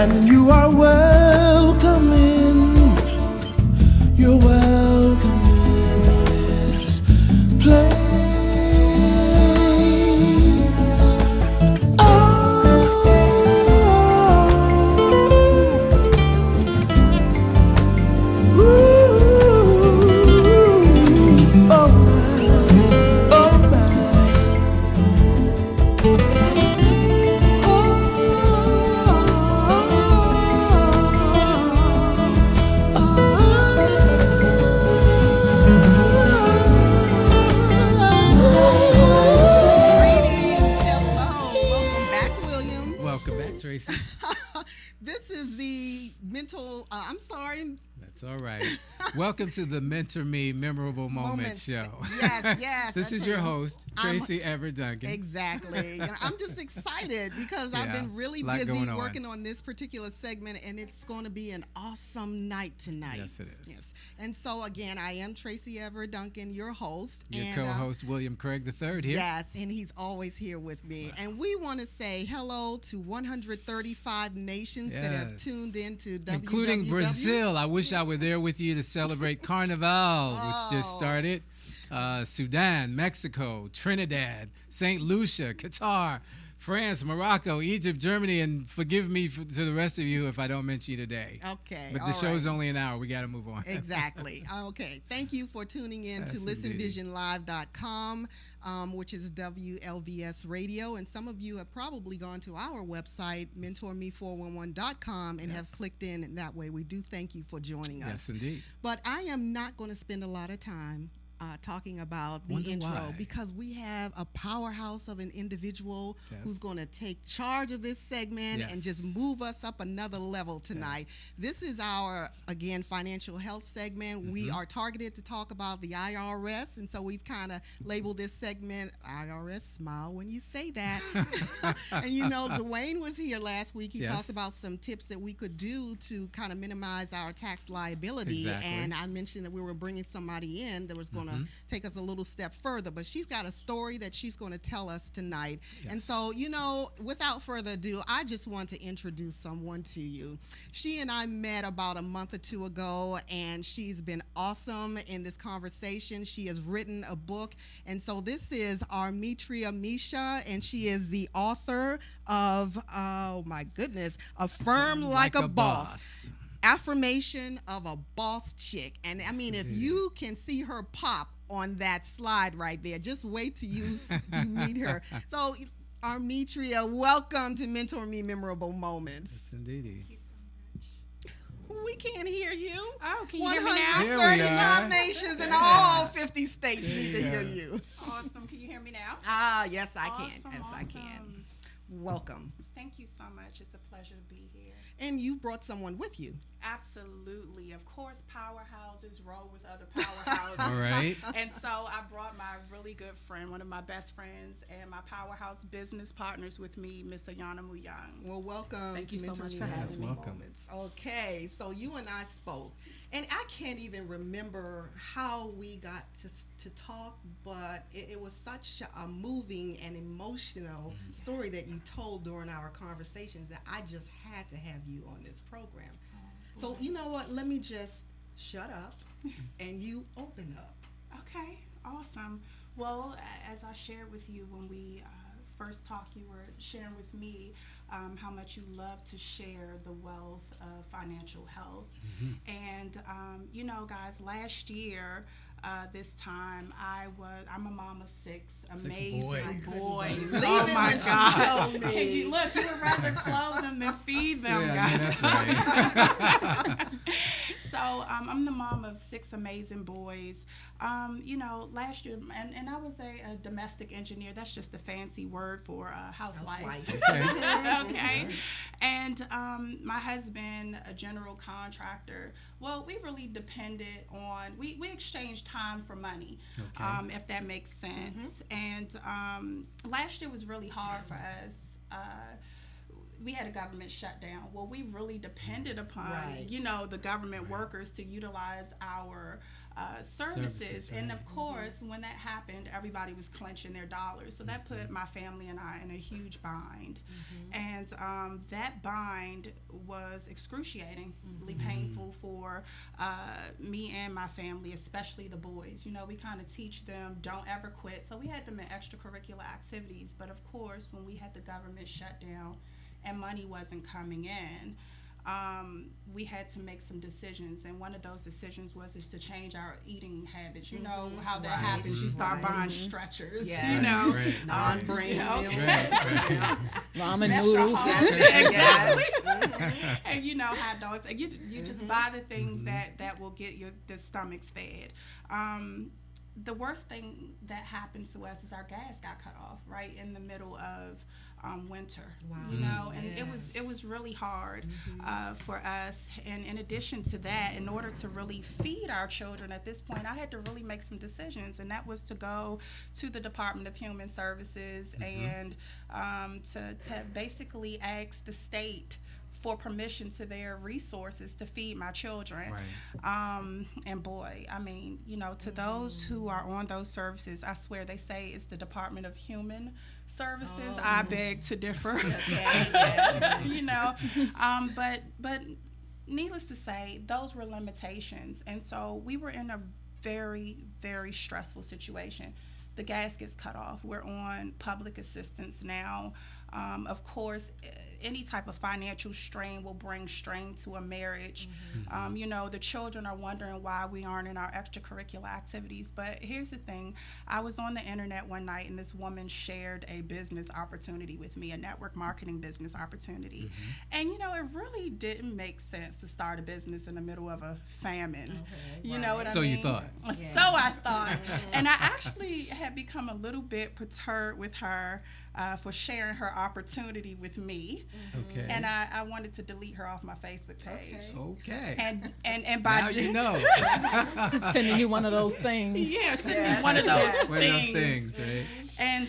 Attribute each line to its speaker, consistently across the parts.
Speaker 1: and you are welcome in. You're welcome in this place.
Speaker 2: Welcome back, Tracy.
Speaker 3: This is the mental, I'm sorry.
Speaker 2: That's all right. Welcome to the MentorMe Memorable Moments Show.
Speaker 3: Yes.
Speaker 2: This is your host, Tracy Everette Duncan.
Speaker 3: Exactly. And I'm just excited because I've been really busy working on this particular segment, and it's going to be an awesome night tonight.
Speaker 2: Yes, it is.
Speaker 3: Yes. And so, again, I am Tracy Everette Duncan, your host.
Speaker 2: Your co-host, William Craig III here.
Speaker 3: Yes, and he's always here with me. And we want to say hello to 135 nations that have tuned in to WWW.
Speaker 2: Including Brazil. I wish I were there with you to celebrate Carnival, which just started. Sudan, Mexico, Trinidad, St. Lucia, Qatar, France, Morocco, Egypt, Germany, and forgive me to the rest of you if I don't mention you today.
Speaker 3: Okay.
Speaker 2: But the show's only an hour. We got to move on.
Speaker 3: Exactly. Okay. Thank you for tuning in to listenvisionlive.com, which is WLVS Radio. And some of you have probably gone to our website, MentorMe411.com, and have clicked in that way. We do thank you for joining us.
Speaker 2: Yes, indeed.
Speaker 3: But I am not going to spend a lot of time talking about the intro because we have a powerhouse of an individual who's going to take charge of this segment and just move us up another level tonight. This is our, again, financial health segment. We are targeted to talk about the IRS, and so we've kind of labeled this segment IRS Smile when you say that. And you know, Dwayne was here last week. He talked about some tips that we could do to kind of minimize our tax liability. And I mentioned that we were bringing somebody in that was going to take us a little step further, but she's got a story that she's going to tell us tonight. And so, you know, without further ado, I just want to introduce someone to you. She and I met about a month or two ago, and she's been awesome in this conversation. She has written a book, and so this is Armitria Misha, and she is the author of, oh my goodness, A Firm Like a Boss. Affirmation of a Boss Chick. And I mean, if you can see her pop on that slide right there, just wait till you meet her. So, Armitria, welcome to MentorMe Memorable Moments.
Speaker 2: Yes, indeed.
Speaker 4: Thank you so much.
Speaker 3: We can't hear you.
Speaker 4: Oh, can you hear me now?
Speaker 3: 135 nations in all 50 states need to hear you.
Speaker 4: Awesome. Can you hear me now?
Speaker 3: Yes, I can.
Speaker 4: Awesome,
Speaker 3: Yes, I can. Welcome.
Speaker 4: Thank you so much. It's a pleasure to be here.
Speaker 3: And you brought someone with you.
Speaker 4: Absolutely. Of course, powerhouses roll with other powerhouses.
Speaker 2: All right.
Speaker 4: And so I brought my really good friend, one of my best friends, and my powerhouse business partners with me, Miss Ayana Muyang.
Speaker 3: Well, welcome.
Speaker 4: Thank you so much for
Speaker 2: having me.
Speaker 3: Moments. Okay, so you and I spoke, and I can't even remember how we got to talk, but it was such a moving and emotional story that you told during our conversations that I just had to have you on this program. So you know what? Let me just shut up and you open up.
Speaker 4: Okay, awesome. Well, as I shared with you when we first talked, you were sharing with me how much you love to share the wealth of financial health. And, you know, guys, last year, this time, I'm a mom of six amazing boys. Oh my God. Look, you would rather clothe them than feed them, guys.
Speaker 2: That's right.
Speaker 4: So I'm the mom of six amazing boys. You know, last year, and I was a domestic engineer. That's just a fancy word for a housewife. Okay. And my husband, a general contractor. Well, we really depended on, we exchanged time for money, if that makes sense. And last year was really hard for us. We had a government shutdown. Well, we really depended upon, you know, the government workers to utilize our services.
Speaker 2: Right.
Speaker 4: And of course, when that happened, everybody was clenching their dollars. So that put my family and I in a huge bind. And that bind was excruciatingly painful for me and my family, especially the boys. You know, we kind of teach them don't ever quit. So we had them in extracurricular activities. But of course, when we had the government shut down and money wasn't coming in, we had to make some decisions, and one of those decisions was to change our eating habits. You know how that happens. You start buying stretchers, you know,
Speaker 3: non-brain
Speaker 5: ramen noodles.
Speaker 4: Exactly. And you know hot dogs. You just buy the things that will get the stomachs fed. The worst thing that happened to us is our gas got cut off right in the middle of winter. You know, and it was really hard for us. And in addition to that, in order to really feed our children at this point, I had to really make some decisions, and that was to go to the Department of Human Services and to basically ask the state for permission to their resources to feed my children. And boy, I mean, you know, to those who are on those services, I swear they say it's the Department of Human Services. I beg to differ. You know, but needless to say, those were limitations. And so we were in a very, very stressful situation. The gas gets cut off. We're on public assistance now. Of course, any type of financial strain will bring strain to a marriage. You know, the children are wondering why we aren't in our extracurricular activities. But here's the thing. I was on the internet one night, and this woman shared a business opportunity with me, a network marketing business opportunity. And, you know, it really didn't make sense to start a business in the middle of a famine. You know what I mean?
Speaker 2: So you thought.
Speaker 4: So I thought. And I actually had become a little bit perturbed with her for sharing her opportunity with me. And I wanted to delete her off my Facebook page. And by
Speaker 2: now you know.
Speaker 5: Sending you one of those things.
Speaker 4: Sending me one of those things.
Speaker 2: Right?
Speaker 4: And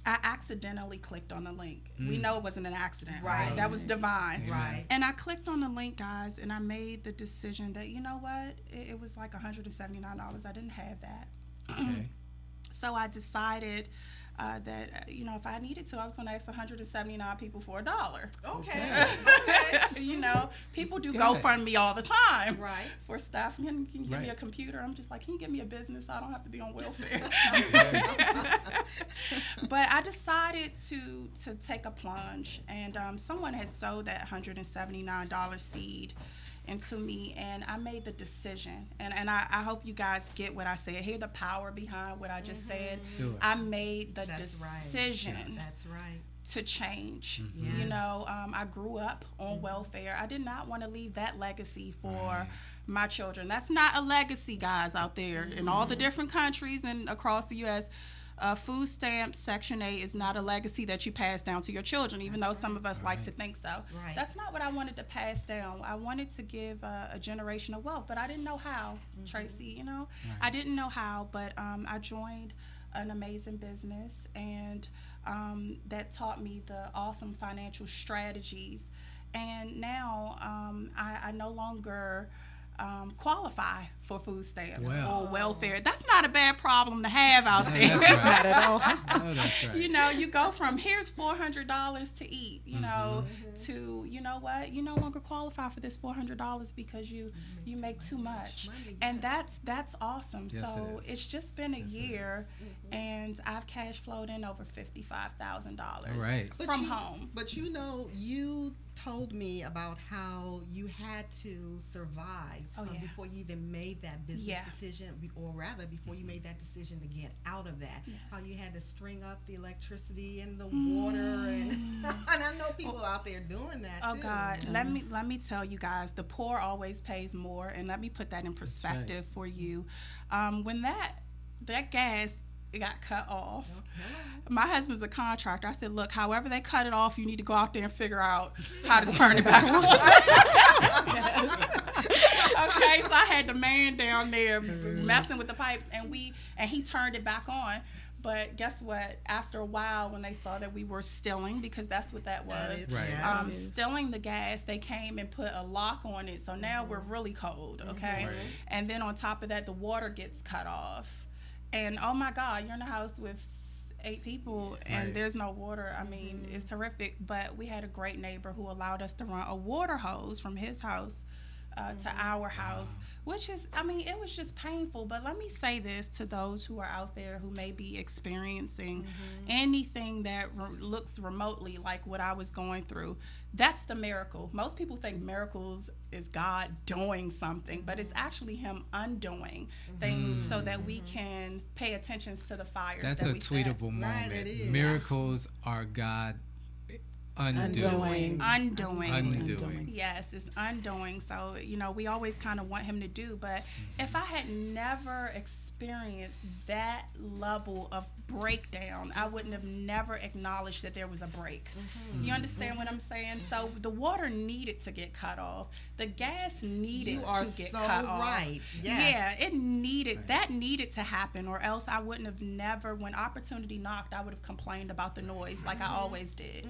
Speaker 4: I accidentally clicked on the link. We know it wasn't an accident. Right. That was divine.
Speaker 3: Right.
Speaker 4: And I clicked on the link, guys, and I made the decision that, you know what, it was like $179. I didn't have that. So I decided that, you know, if I needed to, I was going to ask 179 people for $1. You know, people do GoFundMe all the time for stuff. Can you give me a computer? I'm just like, can you give me a business so I don't have to be on welfare? But I decided to take a plunge, and someone had sowed that $179 seed into me, and I made the decision, and I hope you guys get what I said. Hear the power behind what I just said. I made the decision to change. You know, I grew up on welfare. I did not want to leave that legacy for my children. That's not a legacy, guys, out there in all the different countries and across the U.S. Food stamps, Section 8 is not a legacy that you pass down to your children, even though some of us like to think so. That's not what I wanted to pass down. I wanted to give a generation of wealth, but I didn't know how, Tracy, you know. I didn't know how, but I joined an amazing business, and that taught me the awesome financial strategies. And now I no longer qualify for food stamps or welfare. That's not a bad problem to have out there.
Speaker 5: Not at all.
Speaker 2: That's right.
Speaker 4: You know, you go from here's $400 to eat, you know, to, you know what, you no longer qualify for this $400 because you make too much. And that's awesome. So it's just been a year, and I've cash flowed in over $55,000 from home.
Speaker 3: But you know, you told me about how you had to survive before you even made that business decision, or rather before you made that decision to get out of that. How you had to string up the electricity and the water, and I know people out there doing that too.
Speaker 4: Oh God, let me tell you guys, the poor always pays more, and let me put that in perspective for you. When that gas got cut off, my husband's a contractor. I said, look, however they cut it off, you need to go out there and figure out how to turn it back on. Okay, so I had the man down there messing with the pipes, and he turned it back on. But guess what? After a while, when they saw that we were stealing, because that's what that was,
Speaker 2: Right.
Speaker 3: Yes.
Speaker 4: stealing the gas, they came and put a lock on it. So now we're really cold, okay?
Speaker 2: Right.
Speaker 4: And then on top of that, the water gets cut off. And oh my God, you're in a house with 8 people and
Speaker 2: Right.
Speaker 4: there's no water. I mean, it's terrific. But we had a great neighbor who allowed us to run a water hose from his house to our house, which is, I mean, it was just painful. But let me say this to those who are out there who may be experiencing anything that looks remotely like what I was going through. That's the miracle. Most people think miracles is God doing something, but it's actually Him undoing things so that we can pay attention to the fires.
Speaker 2: That's
Speaker 4: that
Speaker 2: a
Speaker 4: we
Speaker 2: tweetable
Speaker 4: set.
Speaker 2: moment.
Speaker 3: Right, it is.
Speaker 2: Miracles are God undoing.
Speaker 4: Undoing. Yes, it's undoing. So, we always kind of want Him to do. But if I had never experienced that level of breakdown, I wouldn't have never acknowledged that there was a break. You understand what I'm saying? So the water needed to get cut off. The gas needed to get cut off.
Speaker 3: Right. Yes.
Speaker 4: Yeah, it needed that needed to happen, or else I wouldn't have never, when opportunity knocked, I would have complained about the noise like I always did.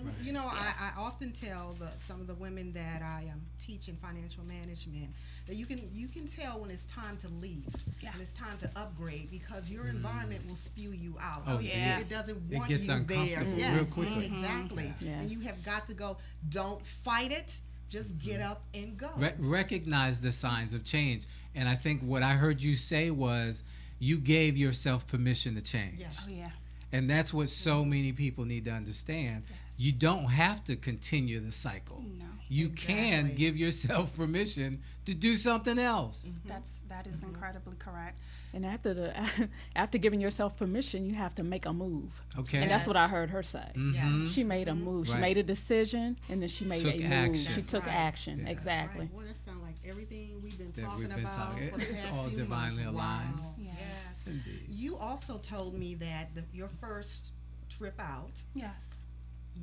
Speaker 3: I often tell some of the women that I teach in financial management that you can tell when it's time to leave, and it's time to upgrade, because your environment will spew you out.
Speaker 2: Oh, yeah.
Speaker 3: It doesn't
Speaker 2: It
Speaker 3: want
Speaker 2: gets
Speaker 3: you there.
Speaker 2: uncomfortable
Speaker 3: Yes,
Speaker 2: real quickly.
Speaker 3: exactly.
Speaker 5: Yes.
Speaker 3: And you have got to go. Don't fight it. Just get up and go.
Speaker 2: Recognize the signs of change. And I think what I heard you say was you gave yourself permission to change.
Speaker 3: Yes.
Speaker 4: Oh yeah.
Speaker 2: And that's what so many people need to understand. You don't have to continue the cycle.
Speaker 4: No.
Speaker 2: You can
Speaker 3: Exactly.
Speaker 2: give yourself permission to do something else.
Speaker 4: That is incredibly correct.
Speaker 5: And after giving yourself permission, you have to make a move.
Speaker 2: Okay.
Speaker 5: And that's what I heard her say.
Speaker 3: Yes.
Speaker 5: She made a move. She
Speaker 2: Right.
Speaker 5: made a decision, and then she made
Speaker 2: Took
Speaker 5: a move.
Speaker 2: action.
Speaker 5: She
Speaker 3: That's
Speaker 5: took
Speaker 3: right.
Speaker 5: action.
Speaker 2: Yeah.
Speaker 5: Exactly.
Speaker 3: Right. Well, that sounds like everything we've been
Speaker 2: That
Speaker 3: talking
Speaker 2: we've been
Speaker 3: about
Speaker 2: talking.
Speaker 3: for the
Speaker 2: It's
Speaker 3: past
Speaker 2: all
Speaker 3: few
Speaker 2: divinely
Speaker 3: months.
Speaker 2: aligned.
Speaker 3: Wow.
Speaker 4: Yes.
Speaker 3: Yes.
Speaker 2: Indeed.
Speaker 3: You also told me that your first trip out,
Speaker 4: Yes.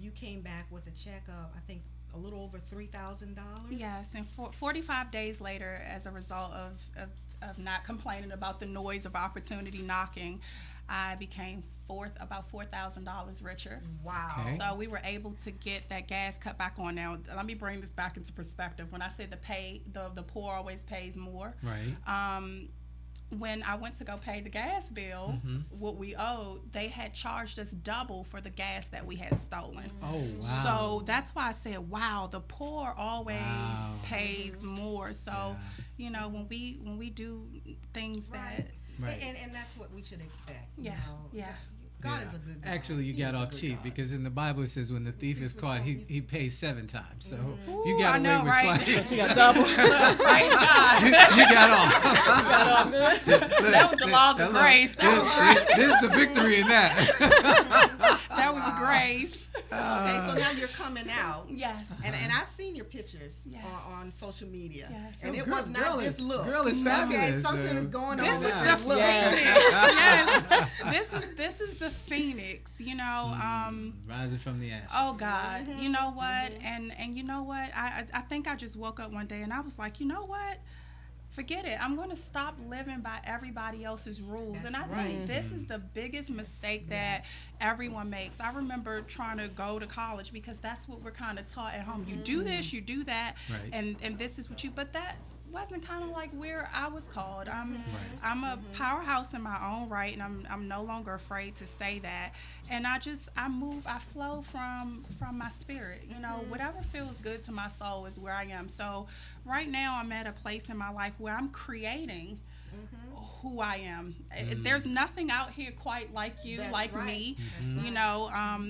Speaker 3: you came back with a check of, I think, a little over $3,000.
Speaker 4: Yes, and 45 days later, as a result of not complaining about the noise of opportunity knocking, I became about $4,000 richer.
Speaker 3: Wow.
Speaker 2: Okay.
Speaker 4: So we were able to get that gas cut back on. Now, let me bring this back into perspective. When I say the poor always pays more.
Speaker 2: Right.
Speaker 4: When I went to go pay the gas bill, what we owed, they had charged us double for the gas that we had stolen.
Speaker 2: Oh, wow.
Speaker 4: So that's why I said, wow, the poor always
Speaker 2: Wow.
Speaker 4: pays more. So, when we do things
Speaker 3: Right.
Speaker 2: Right.
Speaker 3: And that's what we should expect.
Speaker 4: Yeah, yeah.
Speaker 3: God
Speaker 2: Yeah.
Speaker 3: is a good God.
Speaker 2: Actually, you
Speaker 3: He
Speaker 2: got
Speaker 3: is a
Speaker 2: off
Speaker 3: good
Speaker 2: cheap
Speaker 3: God.
Speaker 2: because in the Bible it says when the thief is caught, he pays 7 times. So
Speaker 4: Ooh,
Speaker 2: you got
Speaker 4: I
Speaker 2: away
Speaker 4: know,
Speaker 2: with
Speaker 4: right?
Speaker 2: twice.
Speaker 5: She got double.
Speaker 4: Praise God.
Speaker 2: You got off.
Speaker 5: Got all good.
Speaker 4: That was the laws of grace.
Speaker 2: There's the victory in that.
Speaker 4: That was grace.
Speaker 3: Okay, so now you're coming out.
Speaker 4: Yes.
Speaker 3: And I've seen your pictures
Speaker 4: Yes.
Speaker 3: on social media.
Speaker 4: Yes.
Speaker 3: And
Speaker 2: Oh,
Speaker 3: it
Speaker 2: girl-
Speaker 3: was not
Speaker 2: girl
Speaker 3: this
Speaker 2: is-
Speaker 3: look.
Speaker 2: girl is
Speaker 3: Okay,
Speaker 2: fabulous,
Speaker 3: something
Speaker 2: though.
Speaker 3: is going
Speaker 4: This
Speaker 3: on
Speaker 4: is
Speaker 3: with
Speaker 2: Yeah.
Speaker 3: this
Speaker 4: the
Speaker 3: look.
Speaker 4: Phoenix. Yes. This is the Phoenix.
Speaker 2: Rising from the ashes.
Speaker 4: Oh God, you know what? And you know what? I think I just woke up one day and I was like, you know what? Forget it. I'm going to stop living by everybody else's rules.
Speaker 3: That's
Speaker 4: And I think
Speaker 3: right.
Speaker 4: this is the biggest mistake that everyone makes. I remember trying to go to college because that's what we're kind of taught at home. You do this, you do that,
Speaker 2: Right.
Speaker 4: and this is what you. But that wasn't kind of like where I was called. I'm a powerhouse in my own right, and I'm no longer afraid to say that. And I flow from my spirit. Whatever feels good to my soul is where I am. So right now I'm at a place in my life where I'm creating who I am. There's nothing out here quite like you,
Speaker 3: That's
Speaker 4: like
Speaker 3: right.
Speaker 4: me.
Speaker 3: That's right.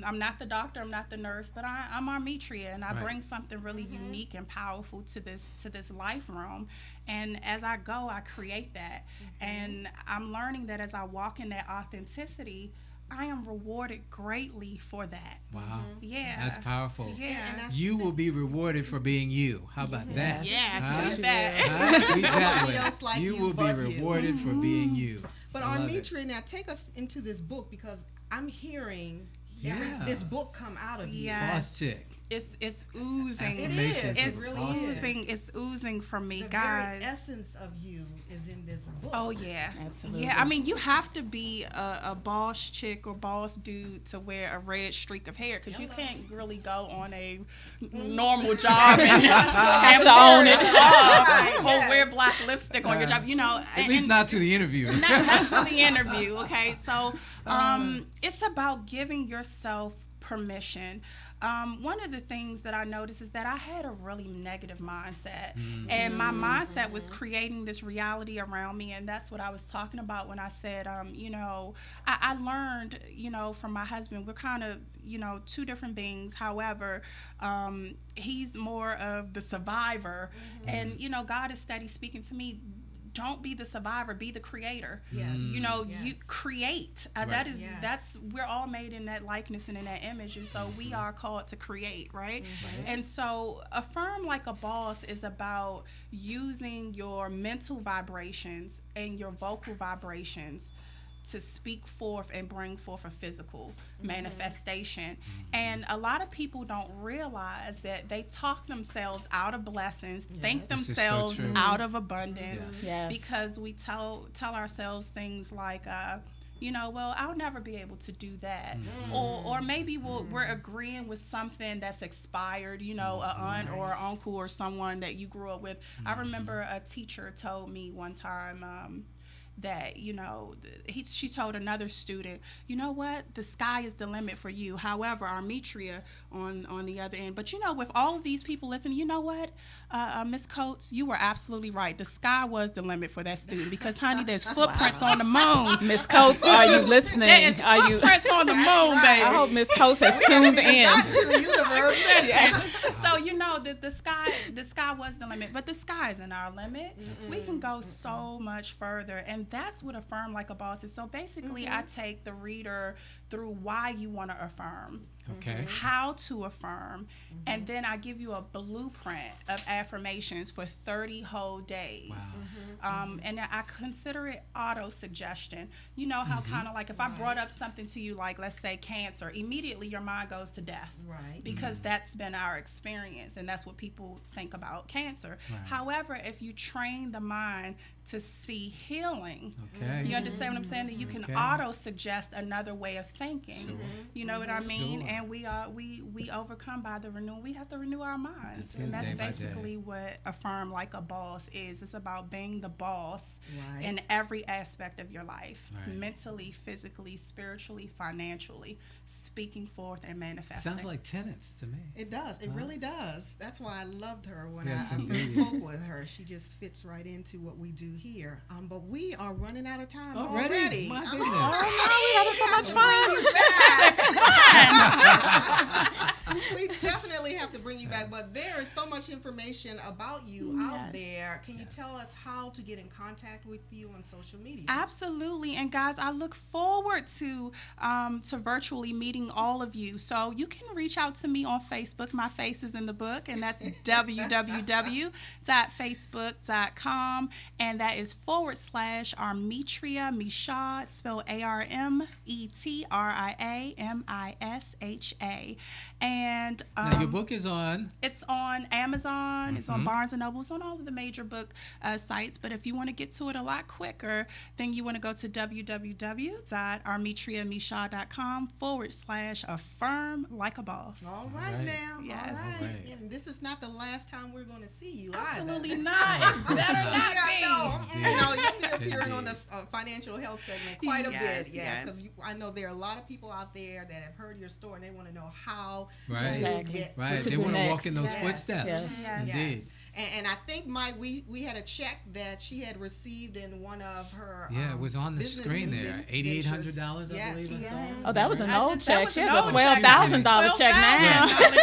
Speaker 4: I'm not the doctor, I'm not the nurse, but I'm Armetria, and I
Speaker 2: Right.
Speaker 4: bring something really unique and powerful to this life realm. And as I go, I create that. And I'm learning that as I walk in that authenticity, I am rewarded greatly for that.
Speaker 2: Wow.
Speaker 4: Yeah.
Speaker 2: That's powerful.
Speaker 4: Yeah.
Speaker 3: And that's
Speaker 2: You will be rewarded for being you. How about that?
Speaker 4: Yeah,
Speaker 2: Huh?
Speaker 4: take that.
Speaker 2: Huh? Treat that
Speaker 3: Nobody
Speaker 2: way.
Speaker 3: else like
Speaker 2: You
Speaker 3: you
Speaker 2: will be
Speaker 3: but you.
Speaker 2: rewarded for being you.
Speaker 3: But
Speaker 2: I love it.
Speaker 3: Armetria, now take us into this book, because I'm hearing
Speaker 2: Yeah.
Speaker 3: this book come out of you.
Speaker 4: Yeah.
Speaker 2: Boss chick.
Speaker 4: it's oozing.
Speaker 3: It is.
Speaker 4: It's
Speaker 3: It really
Speaker 4: oozing.
Speaker 3: is.
Speaker 4: It's oozing from me,
Speaker 3: The
Speaker 4: guys.
Speaker 3: very essence of you is in this book.
Speaker 4: Oh yeah,
Speaker 5: Absolutely.
Speaker 4: yeah. I mean, you have to be a boss chick or boss dude to wear a red streak of hair because you can't really go on a normal job and
Speaker 5: Have to own it.
Speaker 4: or wear black lipstick on your job. You know,
Speaker 2: At least not to the interview.
Speaker 4: not for the interview. Okay, so it's about giving yourself permission. One of the things that I noticed is that I had a really negative mindset, and my mindset was creating this reality around me, and that's what I was talking about when I said, you know, I learned, you know, from my husband, we're kind of, you know, two different beings. However, he's more of the survivor, and, you know, God is steady speaking to me. Don't be the survivor, be the creator.
Speaker 3: Yes.
Speaker 4: You know,
Speaker 3: Yes.
Speaker 4: you create. That is we're all made in that likeness and in that image, and so we are called to create, right? And so Affirm Like a Boss is about using your mental vibrations and your vocal vibrations to speak forth and bring forth a physical manifestation. And a lot of people don't realize that they talk themselves out of blessings, think
Speaker 2: This is so
Speaker 4: themselves
Speaker 2: true.
Speaker 4: out of abundance
Speaker 5: Yes.
Speaker 4: because we tell ourselves things like, you know, well, I'll never be able to do that. Or maybe we're agreeing with something that's expired, you know, an aunt or uncle or someone that you grew up with. I remember a teacher told me one time, that, you know, she told another student, you know what, the sky is the limit for you. However, Armetria on the other end. But, you know, with all of these people listening, you know what, Miss Coates, you were absolutely right. The sky was the limit for that student because, honey, there's footprints on the moon.
Speaker 5: Miss Coates, are you listening?
Speaker 4: There is
Speaker 5: Are you?
Speaker 4: footprints on the moon, baby.
Speaker 5: I hope Miss Coates has tuned in.
Speaker 3: Got to the universe.
Speaker 4: So, you know, the sky was the limit, but the sky isn't our limit. We can go so much further, and that's what Affirm Like a Boss is. So basically, I take the reader through why you want to affirm,
Speaker 2: Okay.
Speaker 4: how to affirm, and then I give you a blueprint of affirmations for 30 whole days.
Speaker 2: Wow.
Speaker 4: And I consider it auto-suggestion. You know how kind of like if I brought up something to you, like let's say cancer, immediately your mind goes to death.
Speaker 3: Right.
Speaker 4: Because that's been our experience, and that's what people think about cancer.
Speaker 2: Right.
Speaker 4: However, if you train the mind to see healing,
Speaker 2: Okay.
Speaker 4: you understand what I'm saying? That you can
Speaker 2: Okay.
Speaker 4: auto-suggest another way of thinking.
Speaker 2: Sure.
Speaker 4: You know what I mean?
Speaker 2: Sure.
Speaker 4: And we overcome by the renewal. We have to renew our minds,
Speaker 2: That's it,
Speaker 4: and that's
Speaker 2: day by day.
Speaker 4: basically what Affirm Like a Boss is. It's about being the boss
Speaker 3: Right.
Speaker 4: in every aspect of your life,
Speaker 2: Right.
Speaker 4: mentally, physically, spiritually, financially, speaking forth and manifesting.
Speaker 2: Sounds like tenants to me.
Speaker 3: It does. It really does. That's why I loved her when
Speaker 2: Yes,
Speaker 3: I first
Speaker 2: indeed.
Speaker 3: spoke with her. She just fits right into what we do here. But we are running out of time
Speaker 2: Already?
Speaker 3: already.
Speaker 2: My
Speaker 3: I'm
Speaker 2: goodness.
Speaker 3: already
Speaker 5: we having so much fun.
Speaker 3: We definitely have to bring you back, but there is so much information about you out there. Can you tell us how to get in contact with you on social media?
Speaker 4: Absolutely, and guys, I look forward to virtually meeting all of you. So you can reach out to me on Facebook. My face is in the book, and that's www.facebook.com, and that is /Armetria Misha, spelled ARMETRIAMISHA. And
Speaker 2: Now your book is on.
Speaker 4: it's on Amazon, it's on Barnes & Noble, it's on all of the major book sites. But if you want to get to it a lot quicker, then you want to go to www.armetriamisha.com /affirm like a boss.
Speaker 3: All right,
Speaker 2: Right.
Speaker 3: now.
Speaker 4: Yes.
Speaker 3: All right.
Speaker 2: All right.
Speaker 3: And this is not the last time we're going to see you
Speaker 4: Absolutely
Speaker 3: either.
Speaker 4: not. It better not
Speaker 3: Yeah,
Speaker 4: be.
Speaker 3: no.
Speaker 2: Indeed.
Speaker 3: No, you'll be appearing on the financial health segment quite a
Speaker 4: Yes,
Speaker 3: bit,
Speaker 4: yes.
Speaker 3: because I know there are a lot of people out there that have heard your story and they want to know how
Speaker 2: Right.
Speaker 3: to
Speaker 5: Exactly.
Speaker 3: get
Speaker 2: Right.
Speaker 5: What to
Speaker 2: They
Speaker 5: do
Speaker 2: want to walk
Speaker 5: next.
Speaker 2: in those
Speaker 3: Yes.
Speaker 2: footsteps.
Speaker 5: Yes.
Speaker 4: Yes.
Speaker 2: Indeed.
Speaker 3: And I think, Mike, we had a check that she had received in one of her
Speaker 2: Yeah, it was on the
Speaker 3: business
Speaker 2: screen there. $8,800, I
Speaker 3: Yes.
Speaker 2: believe. I saw.
Speaker 4: Yes.
Speaker 5: Oh, that was an
Speaker 4: I
Speaker 5: old
Speaker 4: just- that
Speaker 5: check.
Speaker 4: was
Speaker 5: She
Speaker 4: an
Speaker 5: has a
Speaker 4: old
Speaker 5: $12,000 check now.
Speaker 2: Yeah. Excuse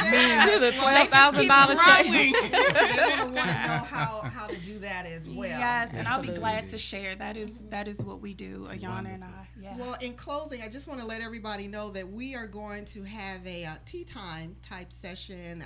Speaker 2: me.
Speaker 5: She has a $12,000 check.
Speaker 4: Growing.
Speaker 3: They want to know how to do that as well.
Speaker 4: Yes, and I'll be
Speaker 5: Absolutely.
Speaker 4: glad to share. That is what we do, Ayana and I. Yeah.
Speaker 3: Well, in closing, I just want to let everybody know that we are going to have a tea time type session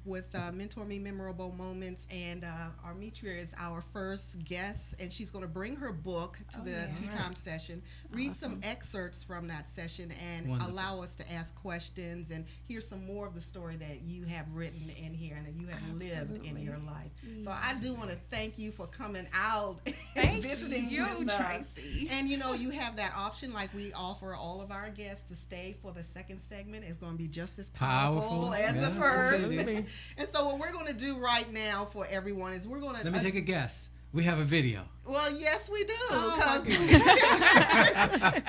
Speaker 3: with MentorMe Memorable Moments, and Armitria is our first guest, and she's going to bring her book to the tea time session, read some excerpts from that session, and allow us to ask questions and hear some more of the story that you have written in here and that you have lived in your life. So I do want to thank you for coming out and visiting with us.
Speaker 4: Tracy.
Speaker 3: And you have that option, like we offer all of our guests, to stay for the second segment. It's going to be just as powerful as the first. And so what we're going to do right now for everyone is we're going to...
Speaker 2: Let me take a guess. We have a video.
Speaker 3: Well, yes, we do, because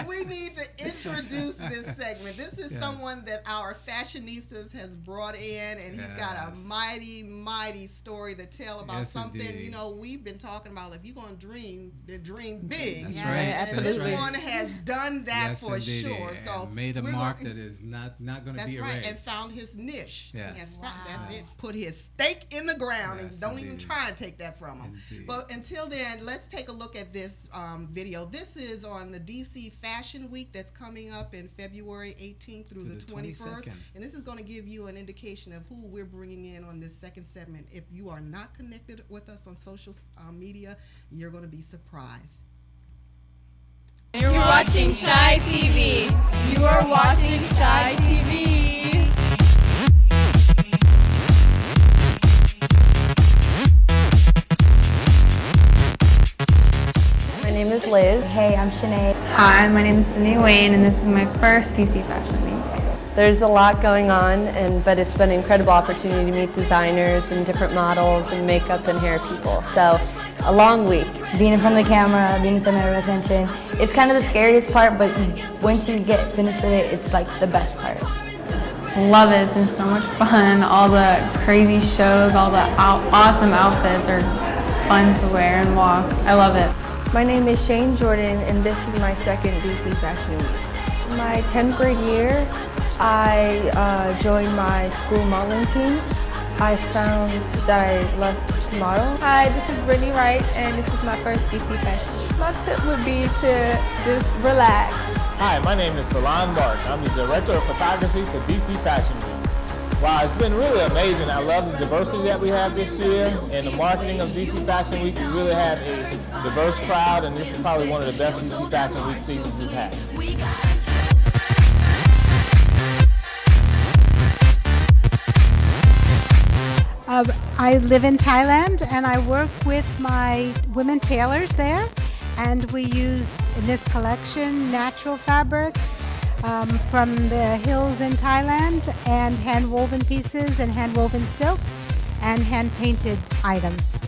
Speaker 3: we need to introduce this segment. This is someone that our fashionistas has brought in, and he's got a mighty, mighty story to tell about something.
Speaker 2: Indeed.
Speaker 3: We've been talking about, if you're going to dream, then dream big.
Speaker 2: That's
Speaker 5: Yeah,
Speaker 2: right.
Speaker 5: absolutely.
Speaker 3: And this one has done that for
Speaker 2: indeed.
Speaker 3: sure.
Speaker 2: And
Speaker 3: So
Speaker 2: made a mark that is not going to be
Speaker 3: that's right,
Speaker 2: erased.
Speaker 3: and found his niche.
Speaker 2: Yes.
Speaker 3: That's it. Put his stake in the ground, and don't even
Speaker 2: indeed.
Speaker 3: try and take that from him.
Speaker 2: Indeed.
Speaker 3: But until then, let's take a look at this video. This is on the DC Fashion Week that's coming up in February 18th through the 21st. And this is going to give you an indication of who we're bringing in on this second segment. If you are not connected with us on social media, you're going to be surprised.
Speaker 6: You're watching Shy TV. You are watching Shy TV.
Speaker 7: My name is Liz.
Speaker 8: Hey, I'm Shanae.
Speaker 9: Hi, my name is Sydney Wayne, and this is my first DC Fashion Week.
Speaker 7: There's a lot going on, but it's been an incredible opportunity to meet designers and different models and makeup and hair people. So, a long week.
Speaker 8: Being in front of the camera, being the center of attention, it's kind of the scariest part, but once you get finished with it, it's like the best part.
Speaker 9: Love it. It's been so much fun. All the crazy shows, all the awesome outfits are fun to wear and walk. I love it.
Speaker 7: My name is Shane Jordan, and this is my second DC Fashion Week. My 10th grade year, I joined my school modeling team. I found that I loved to model.
Speaker 10: Hi, this is Brittany Wright, and this is my first DC Fashion Week. My tip would be to just relax.
Speaker 11: Hi, my name is Falon Bark. I'm the Director of Photography for DC Fashion Week. Wow, it's been really amazing. I love the diversity that we have this year. In the marketing of DC Fashion Week, we really have a diverse crowd, and this is probably one of the best DC Fashion Week seasons we've had.
Speaker 12: I live in Thailand, and I work with my women tailors there, and we use in this collection natural fabrics from the hills in Thailand, and hand-woven pieces and hand-woven silk and hand-painted items.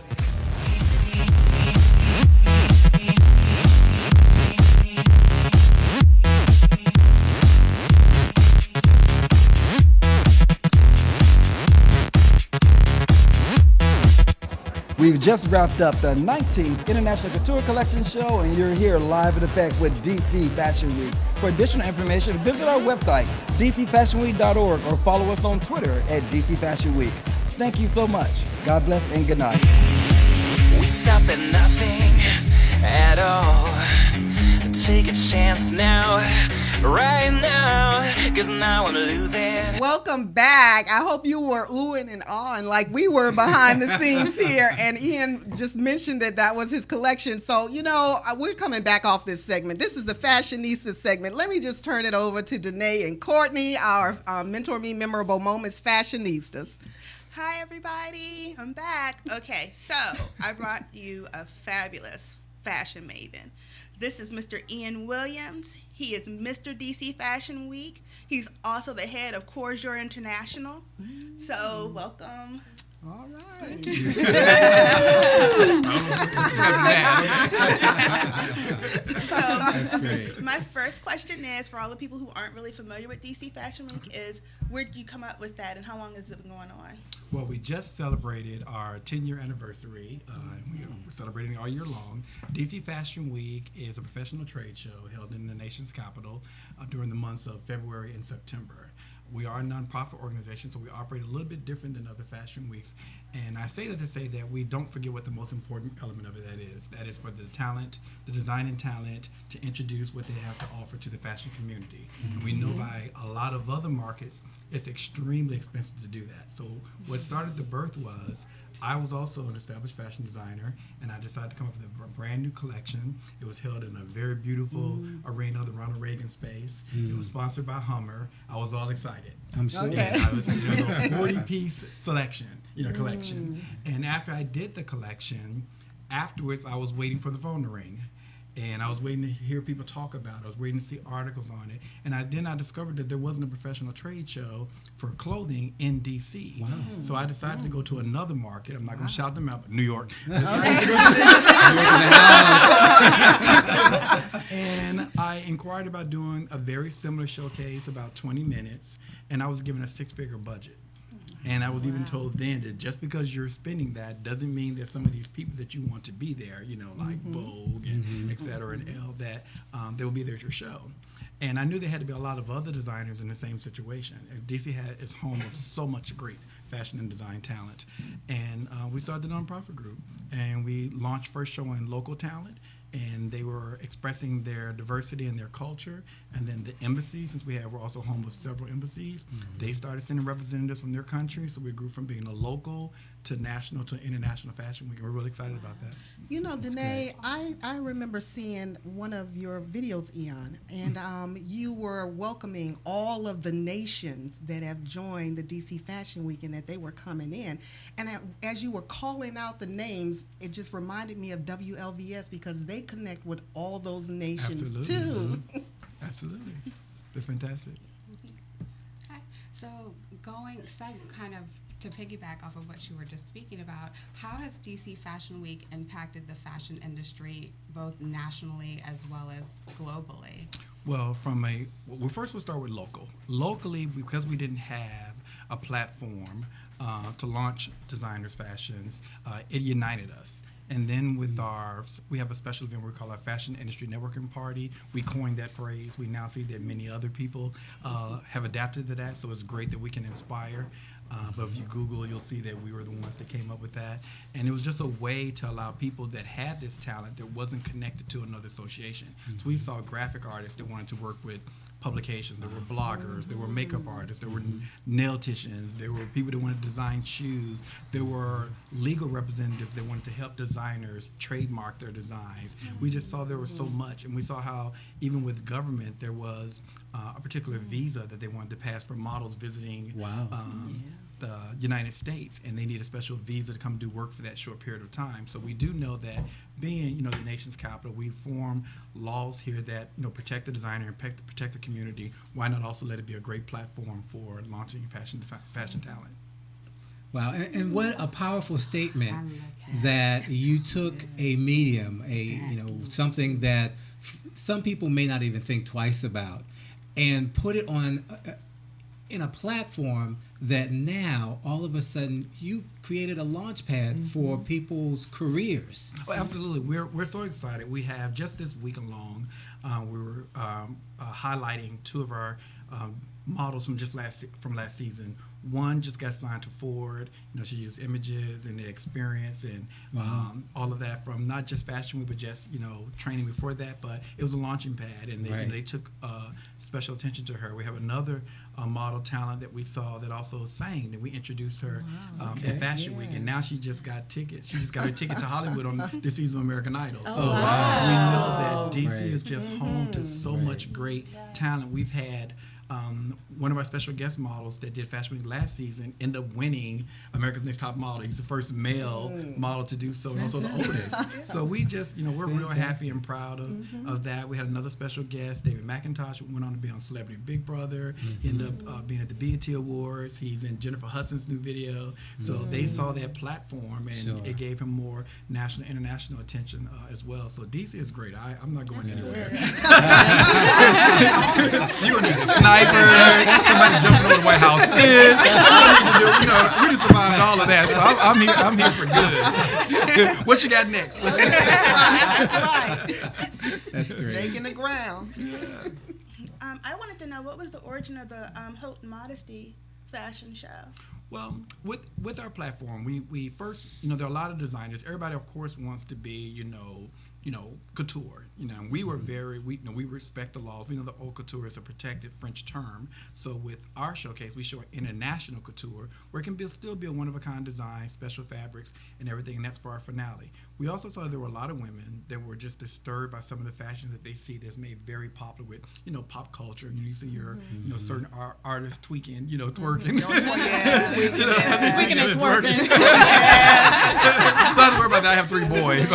Speaker 1: We've just wrapped up the 19th International Couture Collection Show, and you're here live in effect with DC Fashion Week. For additional information, visit our website, dcfashionweek.org, or follow us on Twitter at DC Fashion Week. Thank you so much. God bless and good night.
Speaker 13: We stop at nothing at all. Take a chance now, right now, cause now I'm losing.
Speaker 3: Welcome back. I hope you were oohing and awing like we were behind the scenes here. And Ian just mentioned that was his collection. So, we're coming back off this segment. This is the Fashionista segment. Let me just turn it over to Danae and Courtney, our MentorMe Memorable Moments Fashionistas.
Speaker 14: Hi, everybody. I'm back. Okay, so I brought you a fabulous fashion maven. This is Mr. Ian Williams. He is Mr. DC Fashion Week. He's also the head of Corjour International. So, welcome.
Speaker 3: All right.
Speaker 14: Thank you.
Speaker 2: That's great.
Speaker 14: My first question is, for all the people who aren't really familiar with DC Fashion Week, is where did you come up with that and how long has it been going on?
Speaker 15: Well, we just celebrated our 10-year anniversary. We're celebrating all year long. DC Fashion Week is a professional trade show held in the nation's capital during the months of February and September. We are a nonprofit organization, so we operate a little bit different than other fashion weeks. And I say that to say that we don't forget what the most important element of it that is. That is for the talent, the design and talent, to introduce what they have to offer to the fashion community. And we know by a lot of other markets, it's extremely expensive to do that. So what started the birth was, I was also an established fashion designer, and I decided to come up with a brand new collection. It was held in a very beautiful arena, the Ronald Reagan space. It was sponsored by Hummer. I was all excited.
Speaker 2: I'm sure.
Speaker 15: Okay. And I was, a 40-piece collection. And after I did the collection, afterwards I was waiting for the phone to ring. And I was waiting to hear people talk about it. I was waiting to see articles on it. And then I discovered that there wasn't a professional trade show for clothing in D.C.
Speaker 2: Wow.
Speaker 15: So I decided to go to another market. I'm not going to shout them out, but New York. And I inquired about doing a very similar showcase, about 20 minutes, and I was given a 6-figure budget. And I was even told then that just because you're spending that doesn't mean that some of these people that you want to be there, like Vogue and et cetera and Elle, that they will be there at your show. And I knew there had to be a lot of other designers in the same situation. And DC is home of so much great fashion and design talent. And we started the nonprofit group, and we launched first showing local talent. And they were expressing their diversity and their culture. And then the embassies, since we're also home of several embassies, they started sending representatives from their country. So we grew from being a local to national to international fashion week. And we're really excited about that.
Speaker 3: Danae, I remember seeing one of your videos, Eon, and you were welcoming all of the nations that have joined the DC Fashion Week and that they were coming in. And as you were calling out the names, it just reminded me of WLVS because they connect with all those nations too.
Speaker 15: Absolutely. That's fantastic.
Speaker 16: Okay. So kind of to piggyback off of what you were just speaking about, how has DC Fashion Week impacted the fashion industry both nationally as well as globally?
Speaker 15: Well, first we'll start with local. Locally, because we didn't have a platform to launch designers' fashions, it united us. And then we have a special event we call our Fashion Industry Networking Party. We coined that phrase. We now see that many other people have adapted to that, so it's great that we can inspire. But if you Google, you'll see that we were the ones that came up with that. And it was just a way to allow people that had this talent that wasn't connected to another association. So we saw graphic artists that wanted to work with publications, there were bloggers, there were makeup artists, there were nail-ticians, there were people that wanted to design shoes, there were legal representatives that wanted to help designers trademark their designs. We just saw there was so much, and we saw how even with government there was a particular visa that they wanted to pass for models visiting the United States, and they need a special visa to come do work for that short period of time. So we do know that being, the nation's capital, we form laws here that, protect the designer and protect the community. Why not also let it be a great platform for launching fashion talent?
Speaker 2: Wow, and what a powerful statement that you took a medium, something that some people may not even think twice about, and put it on in a platform that now all of a sudden you created a launch pad for people's careers.
Speaker 15: Oh, absolutely. We're so excited. We have just this week alone, we were highlighting two of our models from last season. One just got signed to Ford. She used images and the experience and all of that from not just Fashion Week, but just training before that. But it was a launching pad, and they took special attention to her. We have another model talent that we saw that also sang, and we introduced her at Fashion Week, and now she just got tickets. She just got her ticket to Hollywood on this season of American Idol. So we know that DC is just home to so much great talent. We've had one of our special guest models that did Fashion Week last season ended up winning America's Next Top Model. He's the first male model to do so, and also the oldest. So we just, we're real happy and proud of that. We had another special guest, David McIntosh, who went on to be on Celebrity Big Brother. He ended up being at the BET Awards. He's in Jennifer Hudson's new video. So they saw that platform, and it gave him more national, international attention as well. So DC is great. I'm not going anywhere. You're going to need a sniper. Somebody jumping over the White House fence. We just survived all of that, so I'm here for good. What you got next?
Speaker 3: That's right.
Speaker 2: That's great.
Speaker 3: Stake in the ground.
Speaker 14: I wanted to know, what was the origin of the Haute Modesty fashion show?
Speaker 15: Well, with our platform, we first, there are a lot of designers. Everybody, of course, wants to be, couture. And we were we respect the laws. We know that haute couture is a protected French term. So with our showcase, we show international couture, where it can still be a one-of-a-kind design, special fabrics, and everything. And that's for our finale. We also saw there were a lot of women that were just disturbed by some of the fashions that they see that's made very popular with, pop culture. You see your, certain artists tweaking, twerking.
Speaker 5: Tweaking and twerking.
Speaker 15: So I don't worry about that. I have 3 boys.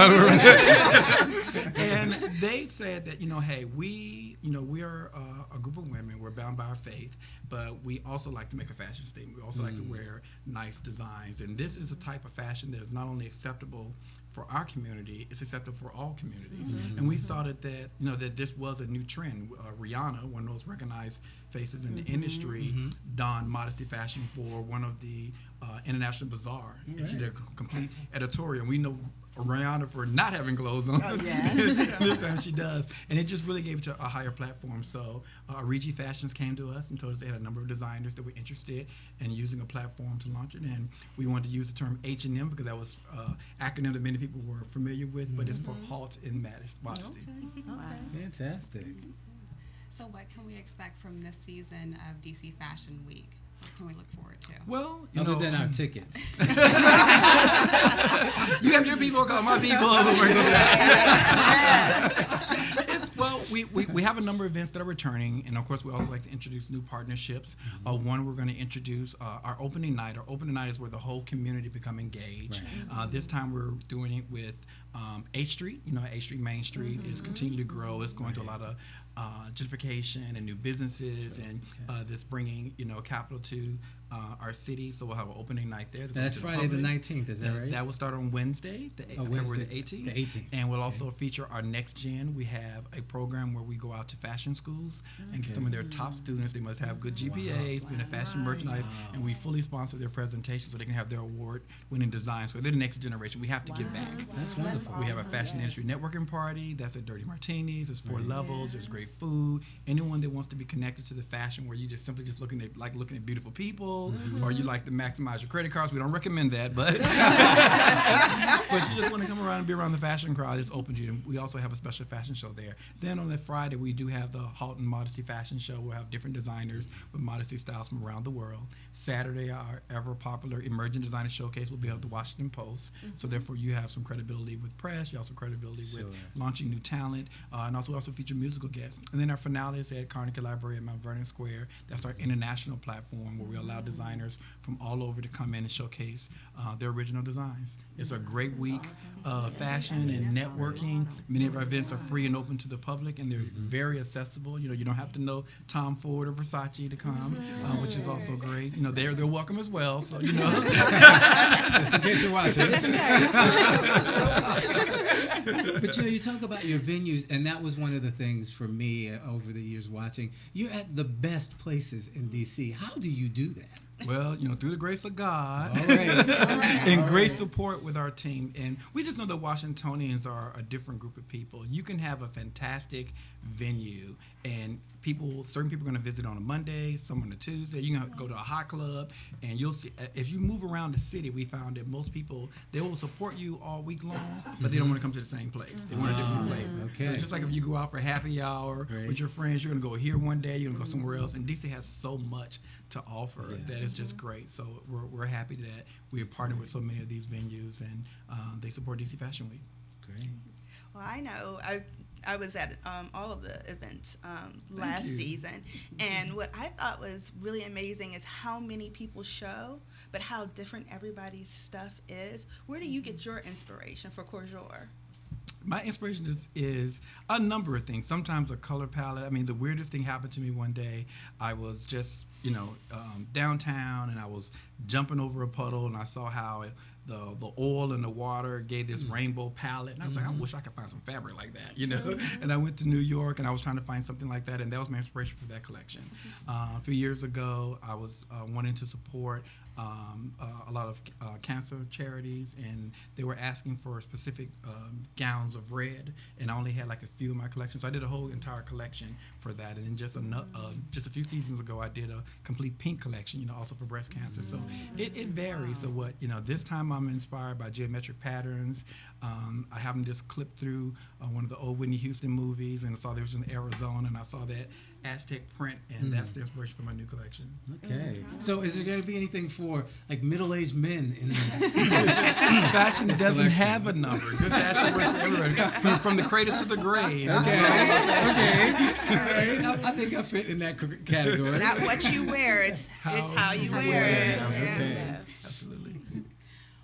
Speaker 15: And they said that, hey, we are a group of women. We're bound by our faith, but we also like to make a fashion statement. We also like to wear nice designs. And this is a type of fashion that is not only acceptable for our community, it's acceptable for all communities. And we saw that this was a new trend. Rihanna, one of those recognized faces in the industry, donned modesty fashion for one of the International Bazaar. And she did a complete editorial. And we know Rihanna for not having clothes on. Oh, yes. This time she does. And it just really gave it to a higher platform. So Regi Fashions came to us and told us they had a number of designers that were interested in using a platform to launch it. And we wanted to use the term H&M because that was an acronym that many people were familiar with, but it's for Halt in Modesty.
Speaker 2: Okay. Wow. Fantastic.
Speaker 16: So what can we expect from this season of DC Fashion Week? What can we look forward to?
Speaker 15: Well,
Speaker 2: other than our tickets.
Speaker 15: You have your people call my people. We have a number of events that are returning, and of course, we also like to introduce new partnerships. One, we're going to introduce our opening night. Our opening night is where the whole community become engaged. Right. This time, we're doing it with H Street. H Street Main Street is continuing to grow. It's going through a lot of gentrification and new businesses, and that's bringing capital to our city. So we'll have an opening night there.
Speaker 2: That's Friday the 19th, is that right?
Speaker 15: That will start on Wednesday, February the 18th.
Speaker 2: The 18th.
Speaker 15: And we'll also feature our next gen. We have a program where we go out to fashion schools and get some of their top students. They must have good GPAs, be in a fashion merchandise, and we fully sponsor their presentations so they can have their award-winning designs. So they're the next generation. We have to give back.
Speaker 2: That's wonderful.
Speaker 15: We have a fashion industry networking party. That's at Dirty Martinis. There's 4 levels. There's great food. Anyone that wants to be connected to the fashion where you just simply looking at beautiful people, or you like to maximize your credit cards. We don't recommend that, but but you just want to come around and be around the fashion crowd. It's open to you. And we also have a special fashion show there. Then on that Friday, we do have the Halt and Modesty fashion show. We'll have different designers with modesty styles from around the world. Saturday, our ever popular emerging designer showcase will be at the Washington Post. So therefore, you have some credibility with press. You also have credibility with launching new talent, and also feature musical guests. And then our finale is at Carnegie Library at Mount Vernon Square. That's our international platform where we allow designers from all over to come in and showcase their original designs. It's a great week of fashion and networking. Many of our events are free and open to the public, and they're very accessible. You don't have to know Tom Ford or Versace to come, which is also great. They're welcome as well. So
Speaker 2: just in case you're watching. But you talk about your venues, and that was one of the things for me over the years watching. You're at the best places in DC. How do you do that?
Speaker 15: Well, through the grace of God,
Speaker 2: all right.
Speaker 15: And great support with our team. And we just know that Washingtonians are a different group of people. You can have a fantastic venue, and certain people are going to visit on a Monday, some on a Tuesday. You can go to a hot club, and you'll see, as you move around the city, we found that most people, they will support you all week long, but they don't want to come to the same place. They want a different flavor.
Speaker 2: Okay.
Speaker 15: So just like if you go out for happy hour with your friends, you're going to go here one day, you're going to go somewhere else. And DC has so much to offer that is just great. So we're happy that we have partnered with so many of these venues, and they support DC Fashion Week.
Speaker 2: Great.
Speaker 14: Well, I know. I was at all of the events last season, and what I thought was really amazing is how many people show, but how different everybody's stuff is. Where do you get your inspiration for couture?
Speaker 15: My inspiration is a number of things. Sometimes a color palette. I mean, the weirdest thing happened to me one day. I was just, downtown, and I was jumping over a puddle, and I saw how the oil and the water gave this rainbow palette, and I was like, I wish I could find some fabric like that, you know. And I went to New York, and I was trying to find something like that, and that was my inspiration for that collection. A few years ago, I was wanting to support a lot of cancer charities, and they were asking for specific gowns of red, and I only had like a few in my collection, so I did a whole entire collection for that. And then just a few seasons ago, I did a complete pink collection, you know, also for breast cancer. So it varies. So what, you know, this time I'm inspired by geometric patterns. I happened to just clip through one of the old Whitney Houston movies, and I saw there was in Arizona, and I saw that Aztec print, and that's the inspiration for my new collection.
Speaker 2: Okay. So is there going to be anything for like middle-aged men in
Speaker 15: fashion doesn't collection. Have a number. Good fashion works for everybody, from the cradle to the grave.
Speaker 2: Okay. I think I fit in that category.
Speaker 14: It's not what you wear; it's how you wear it.
Speaker 2: Okay.
Speaker 14: Yes.
Speaker 15: Absolutely.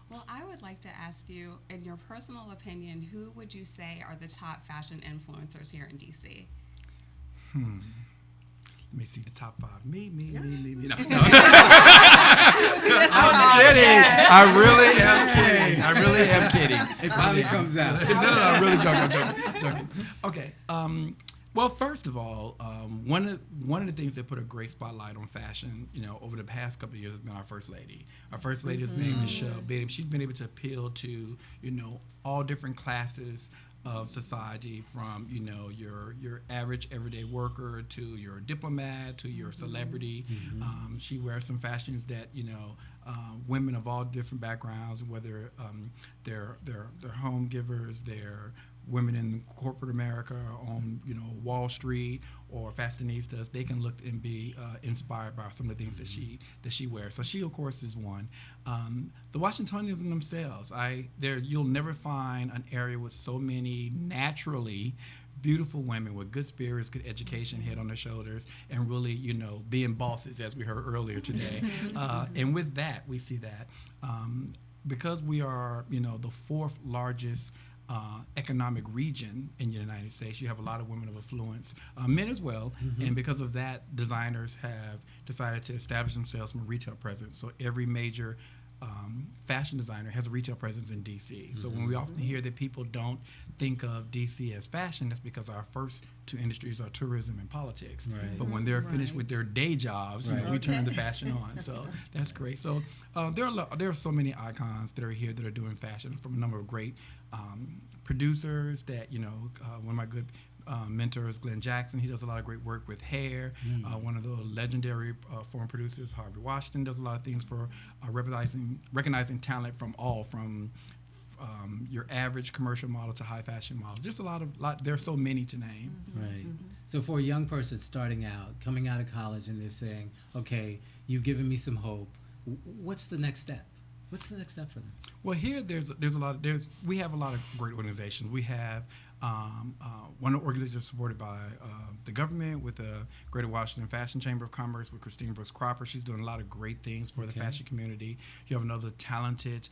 Speaker 16: Well, I would like to ask you, in your personal opinion, who would you say are the top fashion influencers here in DC?
Speaker 15: Let me see the top 5. Me. No. I'm kidding. I really am kidding.
Speaker 2: It finally comes out.
Speaker 15: No, I'm really joking. Okay. Well, first of all, one of the things that put a great spotlight on fashion, you know, over the past couple of years has been our First Lady. Our First Lady has been Michelle. She's been able to appeal to, you know, all different classes of society, from, you know, your average everyday worker to your diplomat to your celebrity. She wears some fashions that, you know, women of all different backgrounds, whether they're home givers, they're women in corporate America, on, you know, Wall Street, or fashionistas, they can look and be inspired by some of the things that she wears. So she, of course, is one. The Washingtonians themselves, you'll never find an area with so many naturally beautiful women with good spirits, good education, head on their shoulders, and really, you know, being bosses, as we heard earlier today. And with that, we see that because we are, you know, the 4th largest economic region in the United States, you have a lot of women of affluence, men as well, and because of that, designers have decided to establish themselves from a retail presence. So every major fashion designer has a retail presence in DC. So when we often hear that people don't think of DC as fashion, that's because our first 2 industries are tourism and politics.
Speaker 2: Right.
Speaker 15: But when they're finished with their day jobs, you know, we turn the fashion on. So that's great. So there are so many icons that are here that are doing fashion, from a number of great producers that, you know, one of my good mentors, Glenn Jackson, he does a lot of great work with hair. One of the legendary foreign producers, Harvey Washington, does a lot of things for recognizing talent from your average commercial model to high fashion model. Just there's so many to name.
Speaker 2: Right. So for a young person starting out, coming out of college, and they're saying, okay, you've given me some hope, what's the next step? What's the next step for them?
Speaker 15: Well, here we have a lot of great organizations. We have one of the organizations supported by the government, with the Greater Washington Fashion Chamber of Commerce, with Christine Brooks Cropper. She's doing a lot of great things for the fashion community. You have another talented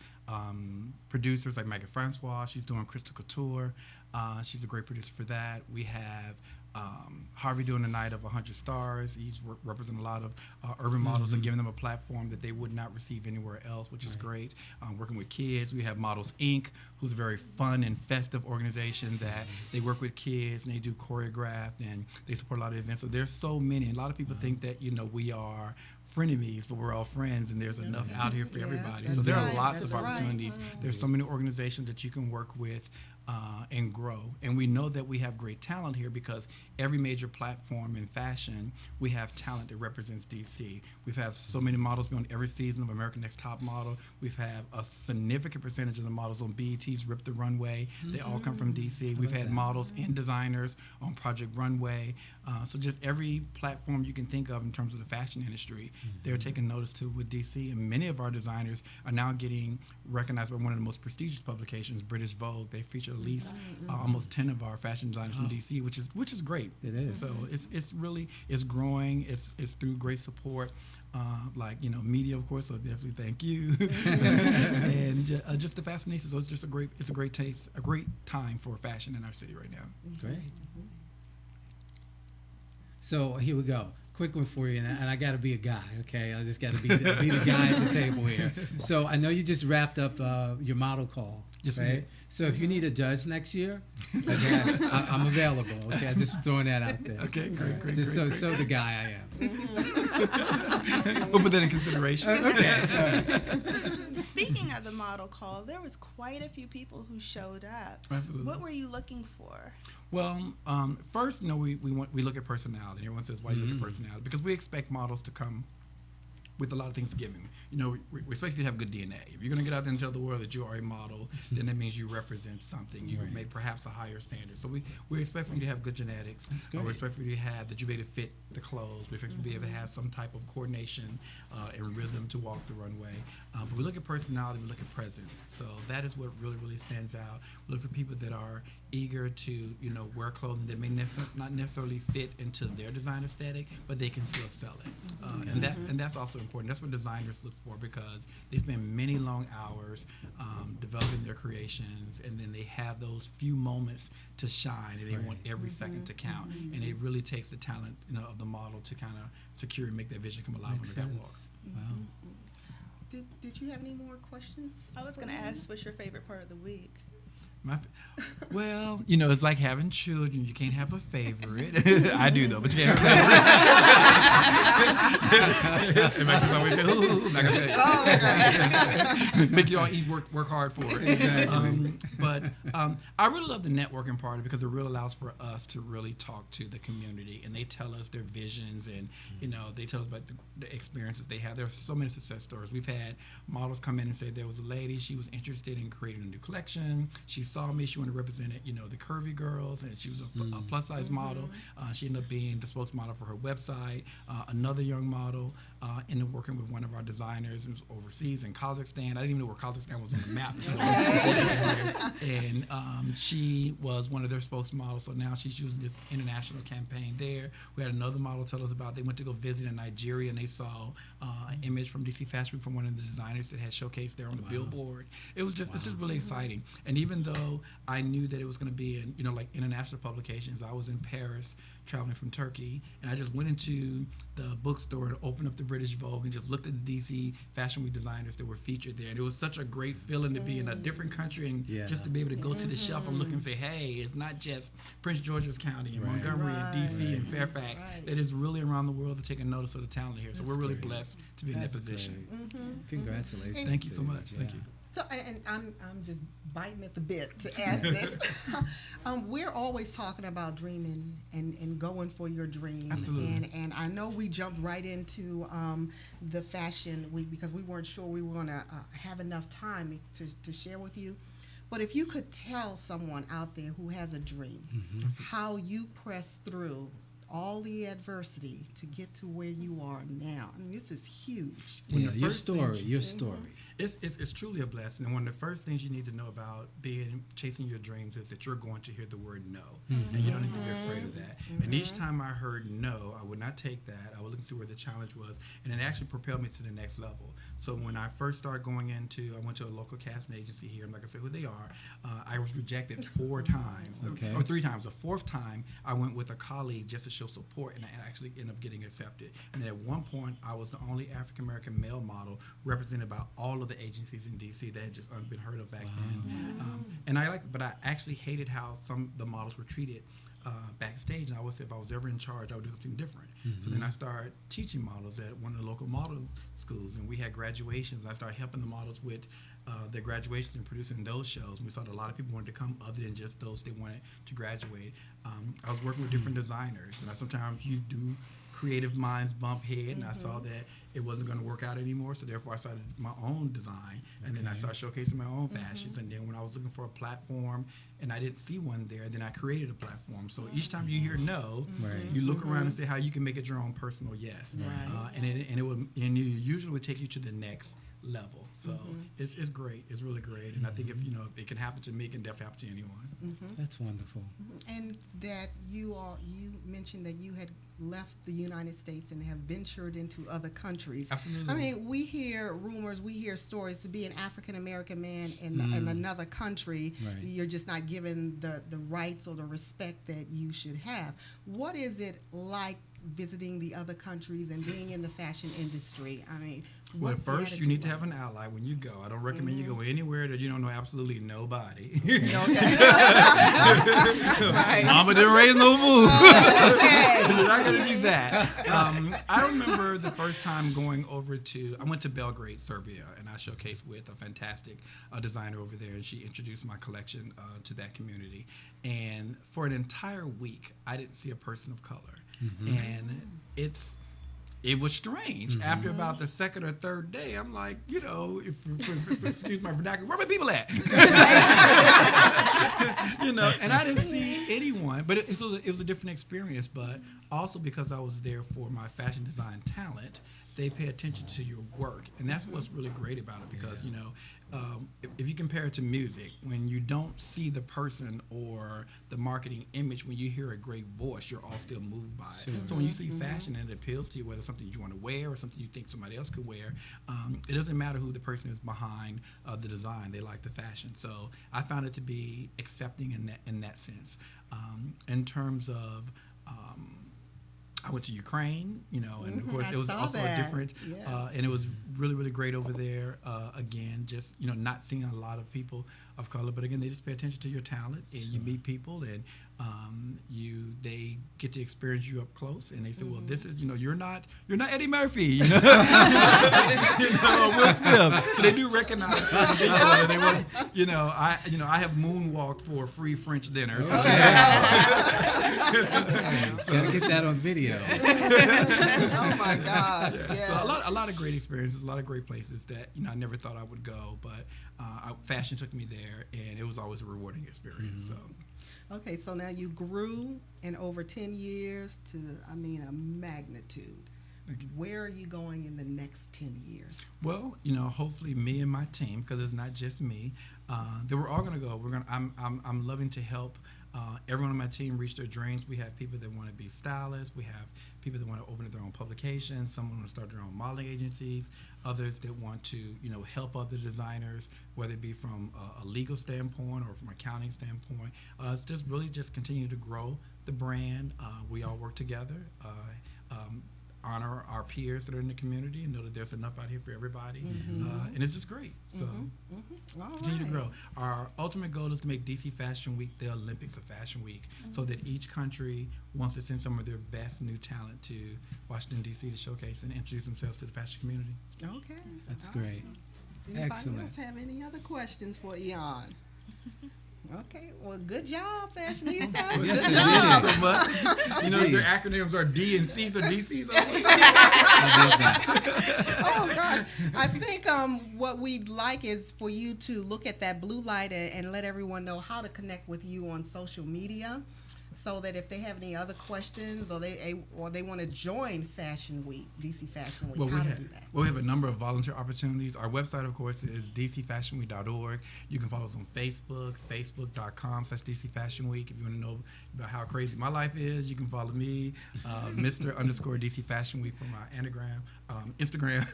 Speaker 15: producers like Megan Francois. She's doing Crystal Couture. She's a great producer for that. We have Harvey doing the night of 100 stars. He's representing a lot of urban models and giving them a platform that they would not receive anywhere else, which is great. Working with kids, we have Models Inc., who's a very fun and festive organization that they work with kids, and they do choreographed, and they support a lot of events. So there's so many. A lot of people think that, you know, we are frenemies, but we're all friends, and there's enough out here for everybody. So there are lots of opportunities. There's so many organizations that you can work with and grow. And we know that we have great talent here because every major platform in fashion, we have talent that represents DC. We've had so many models be on every season of American Next Top Model. We've had a significant percentage of the models on BET's Rip the Runway. They all come from DC. We've had models and designers on Project Runway. So just every platform you can think of in terms of the fashion industry, they're taking notice to with DC. And many of our designers are now getting recognized by one of the most prestigious publications, British Vogue. They feature at least almost 10 of our fashion designers from DC, which is great.
Speaker 2: It is.
Speaker 15: So it's growing. It's through great support, like, you know, media, of course. So definitely thank you, and just the fashionistas. So it's a great time for fashion in our city right now.
Speaker 2: Great. So here we go. quick one for you, and I got to be a guy, okay? I just got to be the guy at the table here. So I know you just wrapped up your model call,
Speaker 15: yes,
Speaker 2: right? So if you need a judge next year, okay, I'm available, okay? I'm just throwing that out there.
Speaker 15: Okay, great.
Speaker 2: Just so the guy I am.
Speaker 15: We'll put that in consideration.
Speaker 2: Okay.
Speaker 14: Speaking of the model call, there was quite a few people who showed up.
Speaker 15: Absolutely.
Speaker 14: What were you looking for?
Speaker 15: Well, first, we look at personality. Everyone says, why do you look at personality? Because we expect models to come with a lot of things to give them. We expect you to have good DNA. If you're going to get out there and tell the world that you are a model, then that means you represent something. You make perhaps a higher standard. So we expect for you to have good genetics.
Speaker 2: That's good.
Speaker 15: We expect for you to have that you be able to fit the clothes. We expect you to be able to have some type of coordination and rhythm to walk the runway. But we look at personality, we look at presence. So that is what really, really stands out. We look for people that are eager to wear clothing that may not necessarily fit into their design aesthetic, but they can still sell it. And that's also important. That's what designers look for, because they spend many long hours developing their creations, and then they have those few moments to shine, and they want every second to count. And it really takes the talent of the model to kind of secure and make that vision come alive on the catwalk.
Speaker 2: Wow.
Speaker 3: Did you have any more questions?
Speaker 14: I was going to ask, what's your favorite part of the week?
Speaker 15: Well, it's like having children. You can't have a favorite. I do, though, but you can't have a favorite. It makes us always say, ooh, like I said. Make you all work hard for it.
Speaker 2: Exactly.
Speaker 15: But I really love the networking part, because it really allows for us to really talk to the community, and they tell us their visions, and they tell us about the experiences they have. There are so many success stories. We've had models come in and say there was a lady, she was interested in creating a new collection. She saw me, she wanted to represent the curvy girls, and she was a plus size model. She ended up being the spokesmodel for her website. Another young model ended up working with one of our designers overseas in Kazakhstan. I didn't even know where Kazakhstan was on the map. And she was one of their spokesmodels, so now she's using this international campaign there. We had another model tell us about, they went to go visit in Nigeria, and they saw an image from DC Fashion Week from one of the designers that had showcased there on the billboard. It's just really exciting. And even though I knew that it was going to be in like international publications, I was in Paris traveling from Turkey, and I just went into the bookstore and opened up the British Vogue and just looked at the DC Fashion Week designers that were featured there. And it was such a great feeling to be in a different country, and just to be able to go to the shelf and look and say, hey, it's not just Prince George's County and Montgomery and DC and Fairfax. That is really around the world to take a notice of the talent here. So we're really blessed to be in that position.
Speaker 2: Congratulations.
Speaker 15: Thank you so much. Thank you.
Speaker 3: So, and I'm just biting at the bit to ask this. We're always talking about dreaming and going for your dream.
Speaker 15: Absolutely.
Speaker 3: And I know we jumped right into the fashion week because we weren't sure we were going to have enough time to share with you. But if you could tell someone out there who has a dream how you press through all the adversity to get to where you are now. I mean, this is huge.
Speaker 2: Your story.
Speaker 15: It's truly a blessing, and one of the first things you need to know about chasing your dreams is that you're going to hear the word no, and you don't need to be afraid of that. And each time I heard no, I would not take that. I would look and see where the challenge was, and it actually propelled me to the next level. So when I first started I went to a local casting agency here. I'm not gonna say who they are. I was rejected 4 times, or 3 times. The 4th time, I went with a colleague just to show support, and I actually ended up getting accepted. And then at one point, I was the only African American male model represented by all of the agencies in DC that had just been heard of back then. And I actually hated how some of the models were treated backstage, and I always said if I was ever in charge, I would do something different. So then I started teaching models at one of the local model schools, and we had graduations. I started helping the models with their graduations and producing those shows. And we saw that a lot of people wanted to come other than just those they wanted to graduate. I was working with different designers, and sometimes you do creative minds bump head, and I saw that it wasn't going to work out anymore, so therefore I started my own design, and then I started showcasing my own fashions, and then when I was looking for a platform and I didn't see one there, then I created a platform. So each time you hear no, you look around and say how you can make it your own personal yes, and you usually would take you to the next level. So it's great. It's really great, and I think if it can happen to me, it can definitely happen to anyone.
Speaker 2: That's wonderful.
Speaker 3: And that you mentioned that you had left the United States and have ventured into other countries.
Speaker 15: Absolutely.
Speaker 3: I mean, we hear rumors, we hear stories to be an African American man in another country. You're just not given the rights or the respect that you should have. What is it like visiting the other countries and being in the fashion industry? I mean,
Speaker 15: well, first you need to have an ally when you go. I don't recommend you go anywhere that you don't know absolutely nobody. Right. Mama didn't raise no fool. You're not gonna do that. I remember the first time going over I went to Belgrade, Serbia, and I showcased with a fantastic designer over there, and she introduced my collection to that community. And for an entire week, I didn't see a person of color, and it was strange. After about the second or third day, I'm like, if excuse my vernacular, where my people at? And I didn't see anyone. But it was a different experience. But also because I was there for my fashion design talent, they pay attention to your work, and that's what's really great about it. Because if you compare it to music, when you don't see the person or the marketing image, when you hear a great voice, you're all still moved by it. Sure. So when you see fashion and it appeals to you, whether it's something you want to wear or something you think somebody else could wear, it doesn't matter who the person is behind the design. They like the fashion. So I found it to be accepting in that sense. In terms of I went to Ukraine, and of course it was also a different, and it was really, really great over there. Again, just not seeing a lot of people of color, but again, they just pay attention to your talent, and you meet people, and they get to experience you up close, and they say, well, this is, you're not Eddie Murphy, Will Smith. So they do recognize, and they want, I have moonwalked for a free French dinner. So
Speaker 2: gotta get that on video.
Speaker 3: Oh my gosh!
Speaker 15: Yeah. So a lot of great experiences, a lot of great places that I never thought I would go, but fashion took me there, and it was always a rewarding experience. So.
Speaker 3: Okay, so now you grew in over 10 years to, a magnitude. Where are you going in the next 10 years?
Speaker 15: Well, hopefully me and my team, because it's not just me, that we're all going to go. I'm loving to help everyone on my team reach their dreams. We have people that want to be stylists. We have people that want to open their own publications. Some want to start their own modeling agencies. Others that want to, help other designers, whether it be from a legal standpoint or from an accounting standpoint. It's just continue to grow the brand. We all work together. Honor our peers that are in the community and know that there's enough out here for everybody. And it's just great. So continue to grow. Our ultimate goal is to make DC Fashion Week the Olympics of Fashion Week, so that each country wants to send some of their best new talent to Washington, D.C. to showcase and introduce themselves to the fashion community.
Speaker 3: Okay.
Speaker 2: That's great.
Speaker 3: Anybody
Speaker 2: Excellent.
Speaker 3: else have any other questions for Ian? Okay, well, good job, fashionista.
Speaker 15: Well,
Speaker 3: good
Speaker 15: yes,
Speaker 3: job.
Speaker 15: So much. Their acronyms are D and C, so DC's.
Speaker 3: Oh gosh, I think what we'd like is for you to look at that blue light and let everyone know how to connect with you on social media, so that if they have any other questions or they want to join Fashion Week, DC Fashion Week, how to do that?
Speaker 15: Well, we have a number of volunteer opportunities. Our website, of course, is dcfashionweek.org. You can follow us on Facebook, facebook.com/DCFashionWeek. If you want to know about how crazy my life is, you can follow me, Mr._DC Fashion Week for my anagram, Instagram.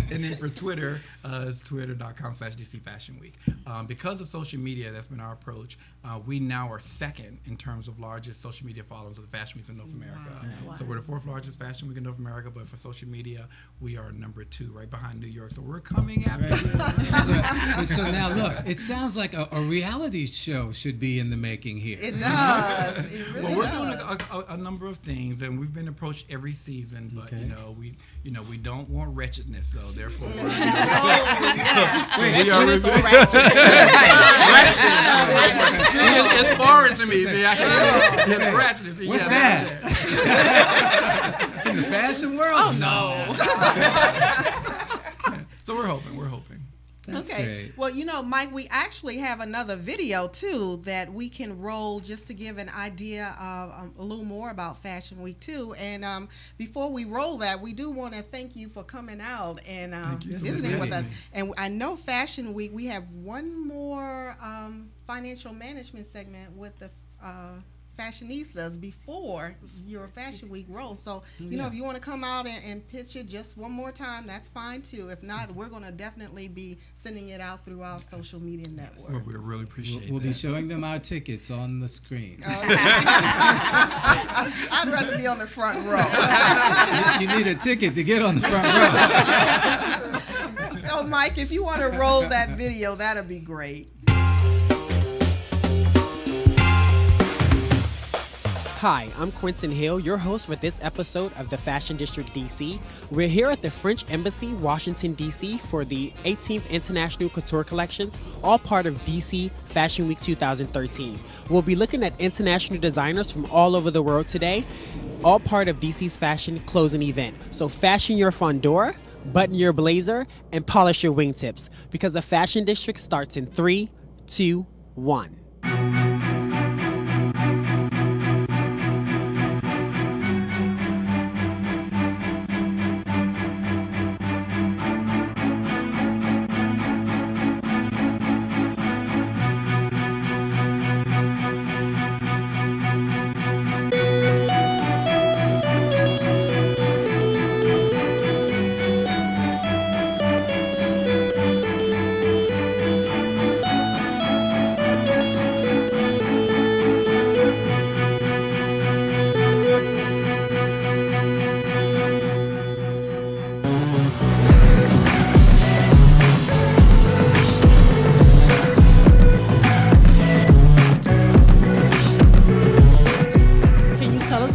Speaker 15: And then for Twitter, it's twitter.com/DC Fashion Week. Because of social media, that's been our approach. We now are second in terms of largest social media followers of the Fashion Weeks in North America. Wow. So we're the fourth largest fashion week in North America, but for social media, we are number 2, right behind New York. So we're coming after you.
Speaker 2: So now look, it sounds like a reality show should be in the making here.
Speaker 3: It does. It really
Speaker 15: we're doing a number of things, and we've been approached every season, but we don't want wretchedness, so therefore we are it's foreign to me. See, ratchetness.
Speaker 2: What's that? In the fashion world?
Speaker 3: Oh no.
Speaker 15: So we're hoping.
Speaker 2: That's
Speaker 3: okay.
Speaker 2: Great.
Speaker 3: Well, Mike, we actually have another video too that we can roll just to give an idea of a little more about Fashion Week too. And before we roll that, we do want to thank you for coming out and visiting with us. And I know Fashion Week, we have one more financial management segment with the fashionistas before your Fashion Week rolls. So, you know, if you want to come out and pitch it just one more time, that's fine too. If not, we're going to definitely be sending it out through our social media network.
Speaker 15: Well, we really appreciate
Speaker 2: We'll
Speaker 15: that.
Speaker 2: be showing them our tickets on the screen.
Speaker 3: I'd rather be on the front row.
Speaker 2: You need a ticket to get on the front row.
Speaker 3: So, Mike, if you want to roll that video, that'd be great.
Speaker 17: Hi, I'm Quentin Hill, your host for this episode of the Fashion District DC. We're here at the French Embassy, Washington, DC for the 18th International Couture Collections, all part of DC Fashion Week 2013. We'll be looking at international designers from all over the world today, all part of DC's fashion closing event. So fashion your fondora, button your blazer, and polish your wingtips, because the Fashion District starts in 3, 2, 1.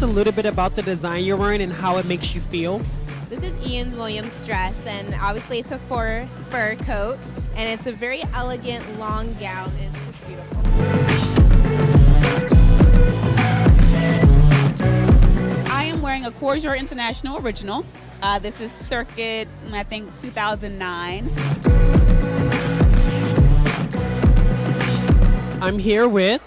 Speaker 17: A little bit about the design you're wearing and how it makes you feel.
Speaker 18: This is Ian Williams' dress, and obviously it's a fur coat, and it's a very elegant long gown, and it's just beautiful.
Speaker 19: I am wearing a Couture International Original. This is circuit, I think, 2009.
Speaker 17: I'm here with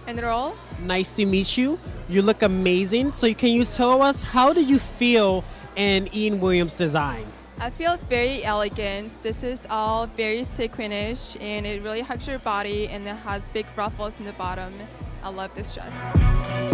Speaker 18: Enroll.
Speaker 17: Nice to meet you. You look amazing. So can you tell us, how do you feel in Ian Williams' designs?
Speaker 18: I feel very elegant. This is all very sequinish, and it really hugs your body, and it has big ruffles in the bottom. I love this dress.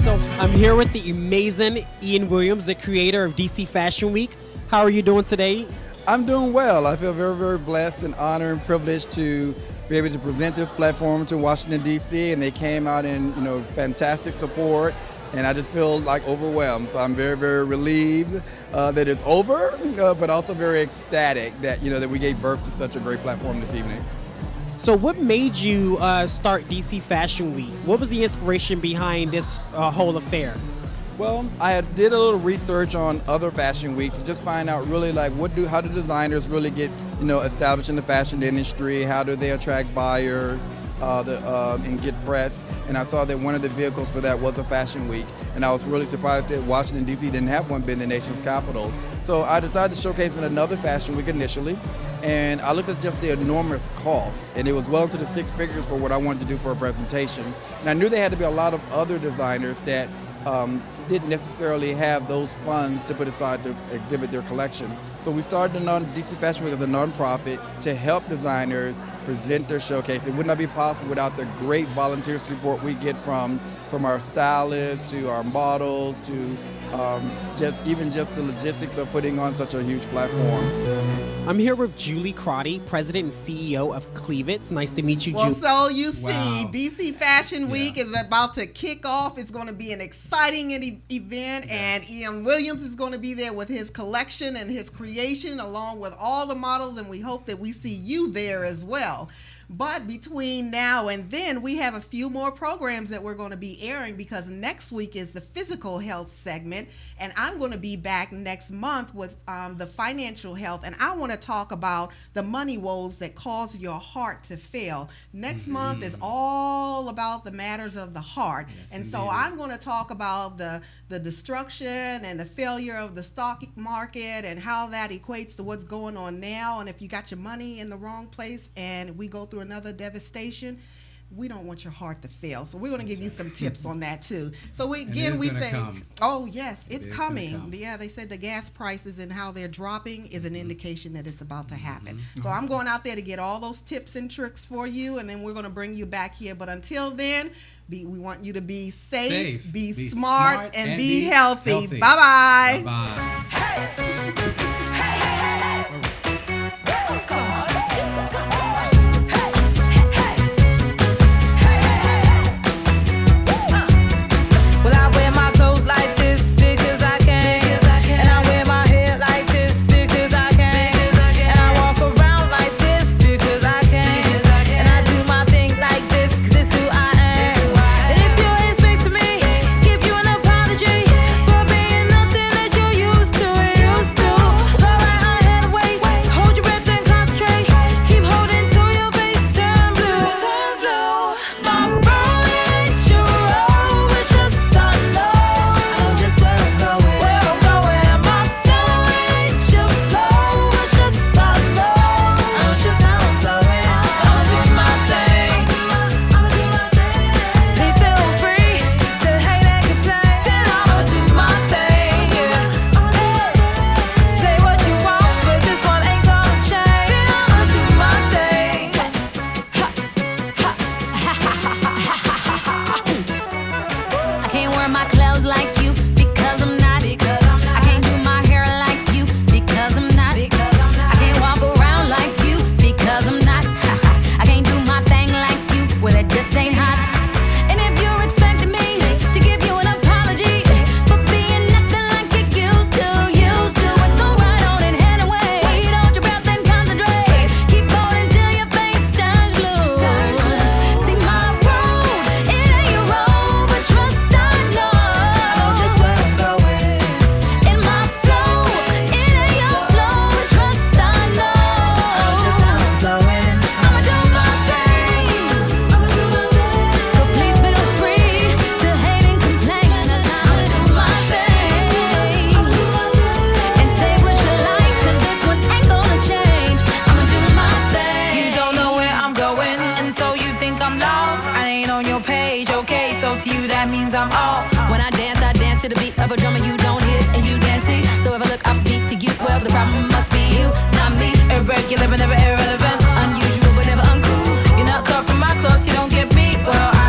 Speaker 17: So I'm here with the amazing Ian Williams, the creator of DC Fashion Week. How are you doing today?
Speaker 1: I'm doing well. I feel very, very blessed and honored and privileged to be able to present this platform to Washington, D.C., and they came out in, fantastic support, and I just feel like overwhelmed. So I'm very, very relieved that it's over, but also very ecstatic that, that we gave birth to such a great platform this evening.
Speaker 17: So what made you start DC Fashion Week? What was the inspiration behind this whole affair?
Speaker 1: Well, I did a little research on other fashion weeks to just find out really how do designers really get established in the fashion industry? How do they attract buyers and get press? And I saw that one of the vehicles for that was a fashion week, and I was really surprised that Washington D.C. didn't have one being the nation's capital. So I decided to showcase in another fashion week initially, and I looked at just the enormous cost, and it was well into the six figures for what I wanted to do for a presentation. And I knew there had to be a lot of other designers that didn't necessarily have those funds to put aside to exhibit their collection. So we started DC Fashion Week as a nonprofit to help designers present their showcase. It would not be possible without the great volunteer support we get from our stylists to our models to just the logistics of putting on such a huge platform.
Speaker 17: I'm here with Julie Crotty, President and CEO of Cleavets. Nice to meet you, Julie.
Speaker 3: Well, so you see, DC Fashion Week is about to kick off. It's going to be an exciting event, and Ian Williams is going to be there with his collection and his creation, along with all the models, and we hope that we see you there as well. But between now and then, we have a few more programs that we're going to be airing, because next week is the physical health segment, and I'm going to be back next month with the financial health, and I want to talk about the money woes that cause your heart to fail. Next month is all about the matters of the heart, and so I'm going to talk about the destruction and the failure of the stock market and how that equates to what's going on now, and if you got your money in the wrong place and we go through another devastation, we don't want your heart to fail. So we're going to give you some tips on that too. So we
Speaker 2: And
Speaker 3: think,
Speaker 2: come.
Speaker 3: oh yes, it's coming. Yeah, they said the gas prices and how they're dropping is an indication that it's about to happen. So I'm going out there to get all those tips and tricks for you, and then we're going to bring you back here. But until then, we want you to be safe, be smart, and be healthy. Bye-bye.
Speaker 2: Bye-bye.
Speaker 20: Well, I wear my clothes like this because I can. And I wear my hair like this because I can. And I walk around like this because I can. And I do my thing like this because it's who I am. And if you expect me to give you an apology for being nothing that you're used to, go right ahead and wait. Hold your breath and concentrate. Keep holding till your face turns blue. My road ain't your road, but just I know just where I'm going. And my flow ain't your flow, but just I know just how I'm flowing. I'ma do my thing. Please feel free to hate and complain. I'ma do my thing. Say what you want, but this one ain't gonna change. I'ma do my thing. I can't wear my clothes like you because I'm not. I can't do my hair like you because I'm not. I can't walk around like you because I'm not. I can't do my thing like you, well it just ain't hot. And if you're expecting me to give you an apology for being nothing like you used to, go right on and head away. Hold your breath and concentrate. Keep holding till your face turns blue. See my road, it ain't your road, but trust I know just where I'm going. In my flow, it ain't your flow, but trust I know just how I'm flowing. I'ma do my thing. So please feel free to hate and complain. I'ma do my thing. And say what you like, 'cause this one ain't gonna change. I'ma do my thing. You don't know where I'm going, and so you think I'm lost. I ain't on your page, okay? So to you that means I'm off. When I dance to the beat of a drummer you don't hit and you dance it. So if I look off beat to you, well the problem must be you, not me. Irregular but never irrelevant, unusual but never uncool. You're not cut from my clothes, you don't get me. Well, I